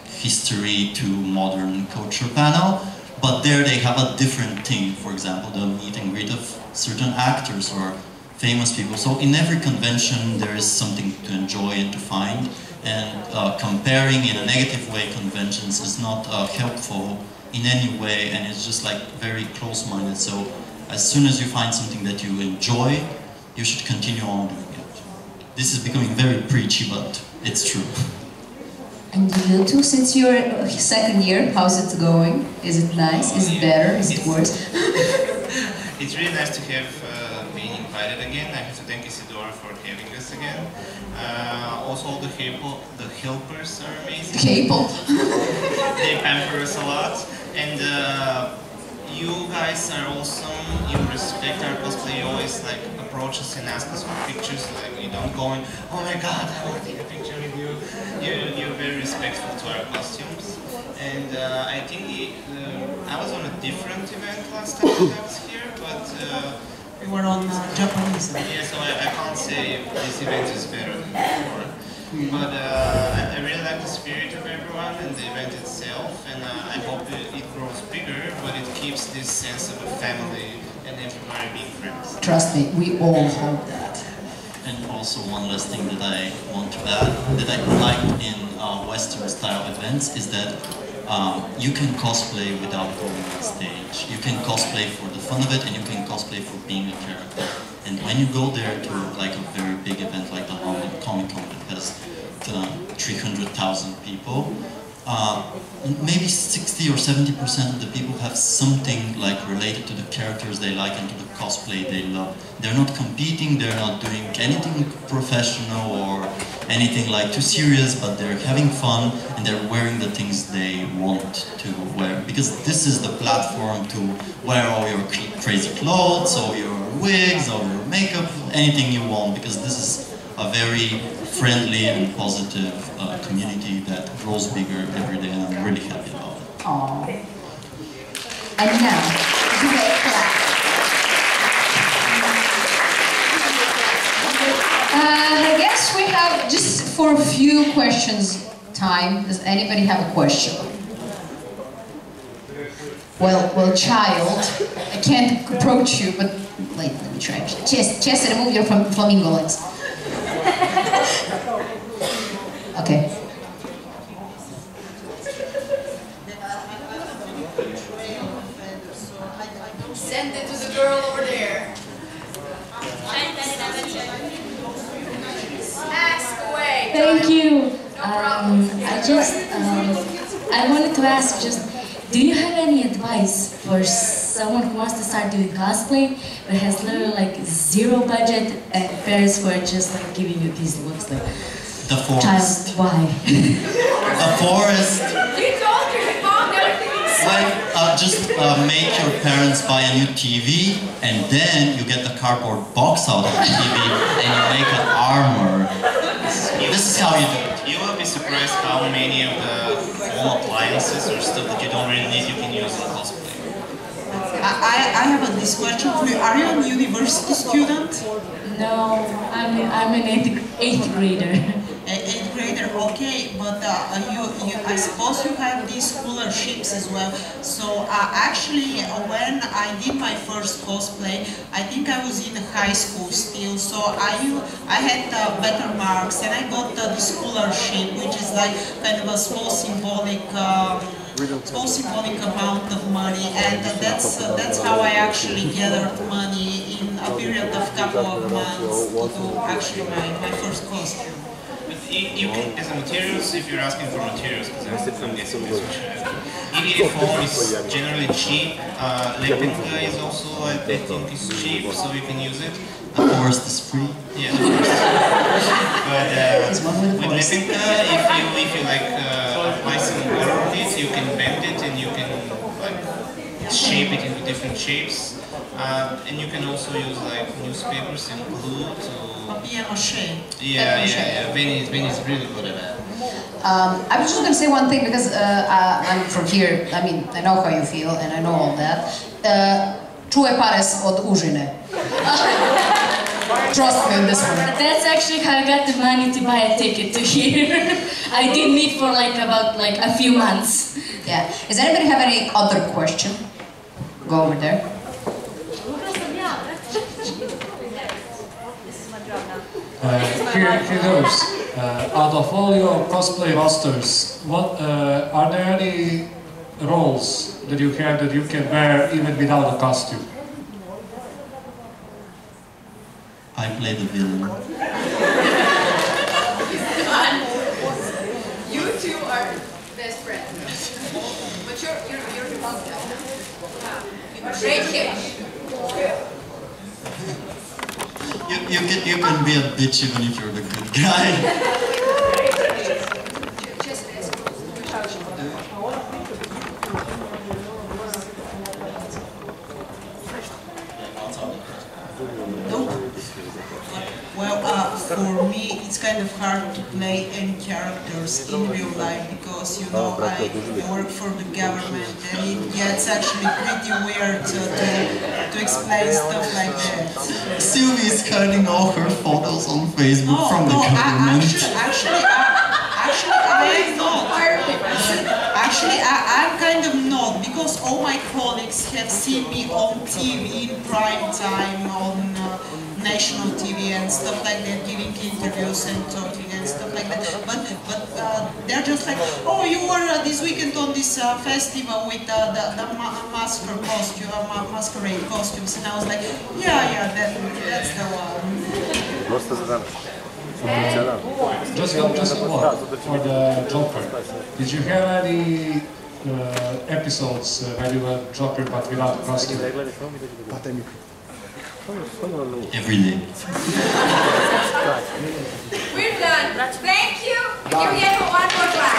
[SPEAKER 4] history to modern culture panel, but there they have a different thing. For example, the meet and greet of certain actors or famous people. So in every convention there is something to enjoy and to find. And comparing in a negative way conventions is not helpful in any way, and it's just like very close-minded. So as soon as you find something that you enjoy, you should continue on doing it. This is becoming very preachy, but it's true.
[SPEAKER 1] And you too, since your second year, how's it going? Is it nice? Is it better? Is it worse?
[SPEAKER 3] It's really nice to have been invited again. I have to thank Isidora for having us again. Also, all the helpers are amazing.
[SPEAKER 1] People.
[SPEAKER 3] They pamper us a lot. And you guys are awesome. You respect our cosplay. You always like approach us and ask us for pictures. Like you don't go and, oh my god, I want to take a picture with you. You're very respectful to our costumes. And I think I was on a different event last time I was here, but
[SPEAKER 2] We were on Japanese.
[SPEAKER 3] yeah, so I can't say if this event is better than before. But I really like the spirit of everyone and the event itself, and I hope it grows bigger, but it keeps this sense of a family and everybody being friends.
[SPEAKER 1] Trust me, we all hope that.
[SPEAKER 4] And also one last thing that I want to add, that I like in Western style events, is that you can cosplay without going on stage. You can cosplay for the fun of it, and you can cosplay for being a character. And when you go there to like a very big event like the London Comic Conu that has 300,000 people, maybe 60 or 70% of the people have something like related to the characters they like and to the cosplay they love. They're not competing, they're not doing anything professional or anything like too serious, but they're having fun and they're wearing the things they want to wear. Because this is the platform to wear all your crazy clothes, or your wigs, or your makeup, anything you want, because this is a very friendly and positive community that grows bigger every day, and I'm really happy about it.
[SPEAKER 1] Aww. And now, do a clap. I guess we have just for a few questions time. Does anybody have a question? Well, child, I can't approach you, but wait, let me try. Chess, remove your flamingo legs. Okay.
[SPEAKER 8] Send it to the girl over there. Ask away.
[SPEAKER 9] Thank you.
[SPEAKER 8] No problem.
[SPEAKER 9] I wanted to ask do you have any advice for someone who wants to start doing cosplay but has literally like zero budget and parents who are just like giving you these looks like,
[SPEAKER 4] The forest.
[SPEAKER 9] child, why?
[SPEAKER 4] The forest.
[SPEAKER 8] You told your mom everything.
[SPEAKER 4] Like, just make your parents buy a new TV, and then you get the cardboard box out of the TV and you make an armor. This is how you do it.
[SPEAKER 3] You will be surprised how many of the home appliances or stuff that you don't really need you can use in cosplay.
[SPEAKER 2] I have this question for you. Are you a university student?
[SPEAKER 9] No, I'm an eighth grader.
[SPEAKER 2] Eighth grader, okay, but I suppose you have these scholarships as well. So actually, when I did my first cosplay, I think I was in high school still. So I had better marks, and I got the scholarship, which is like kind of a small symbolic amount of money, and that's how I actually gathered money in a period of couple of months to do actually my first costume.
[SPEAKER 3] You can, as a materials, if you're asking for materials, because I'm guessing this which EVA foam is generally cheap. Lepenka is also, I think, is cheap, so you can use it.
[SPEAKER 4] The forest is free.
[SPEAKER 3] Yeah, the forest. But with Lepenka, if you like apply some water on it, you can bend it and you can like shape it into different shapes. And you can also use like newspapers and glue to...
[SPEAKER 2] Papier-mâché.
[SPEAKER 3] Yeah. Benny is really good at that.
[SPEAKER 1] I was just going to say one thing because I'm from here. I mean, I know how you feel and I know all that. Čuje pares od užine. Trust me on this one.
[SPEAKER 9] That's actually how I got the money to buy a ticket to here. I did need for about a few months.
[SPEAKER 1] Yeah. Does anybody have any other question? Go over there.
[SPEAKER 10] Here goes. Out of all your cosplay rosters, what are there any roles that you have that you can wear even without a costume?
[SPEAKER 4] I play the villain.
[SPEAKER 8] Best friend. But you're the bug guy. Great catch.
[SPEAKER 4] You can be a bitch even if you're the good guy.
[SPEAKER 2] Well, for me, it's kind of hard to play any characters in real life because, you know, I work for the government and it gets actually pretty weird to explain stuff like that.
[SPEAKER 4] Sylvie is hiding all her photos on Facebook from the government.
[SPEAKER 2] Actually, I am not. Actually, I'm kind of not, because all my colleagues have seen me on TV in prime time, on national TV and stuff like that, giving interviews and talking and stuff like that. But they're just like, oh, you were this weekend on this festival with the masquerade costumes, and I was like, yeah, that's the one.
[SPEAKER 10] Just one for the Joker. Did you have any episodes where you were Joker but without costume?
[SPEAKER 4] Every day.
[SPEAKER 8] We're done. Thank you. Here we have one more class.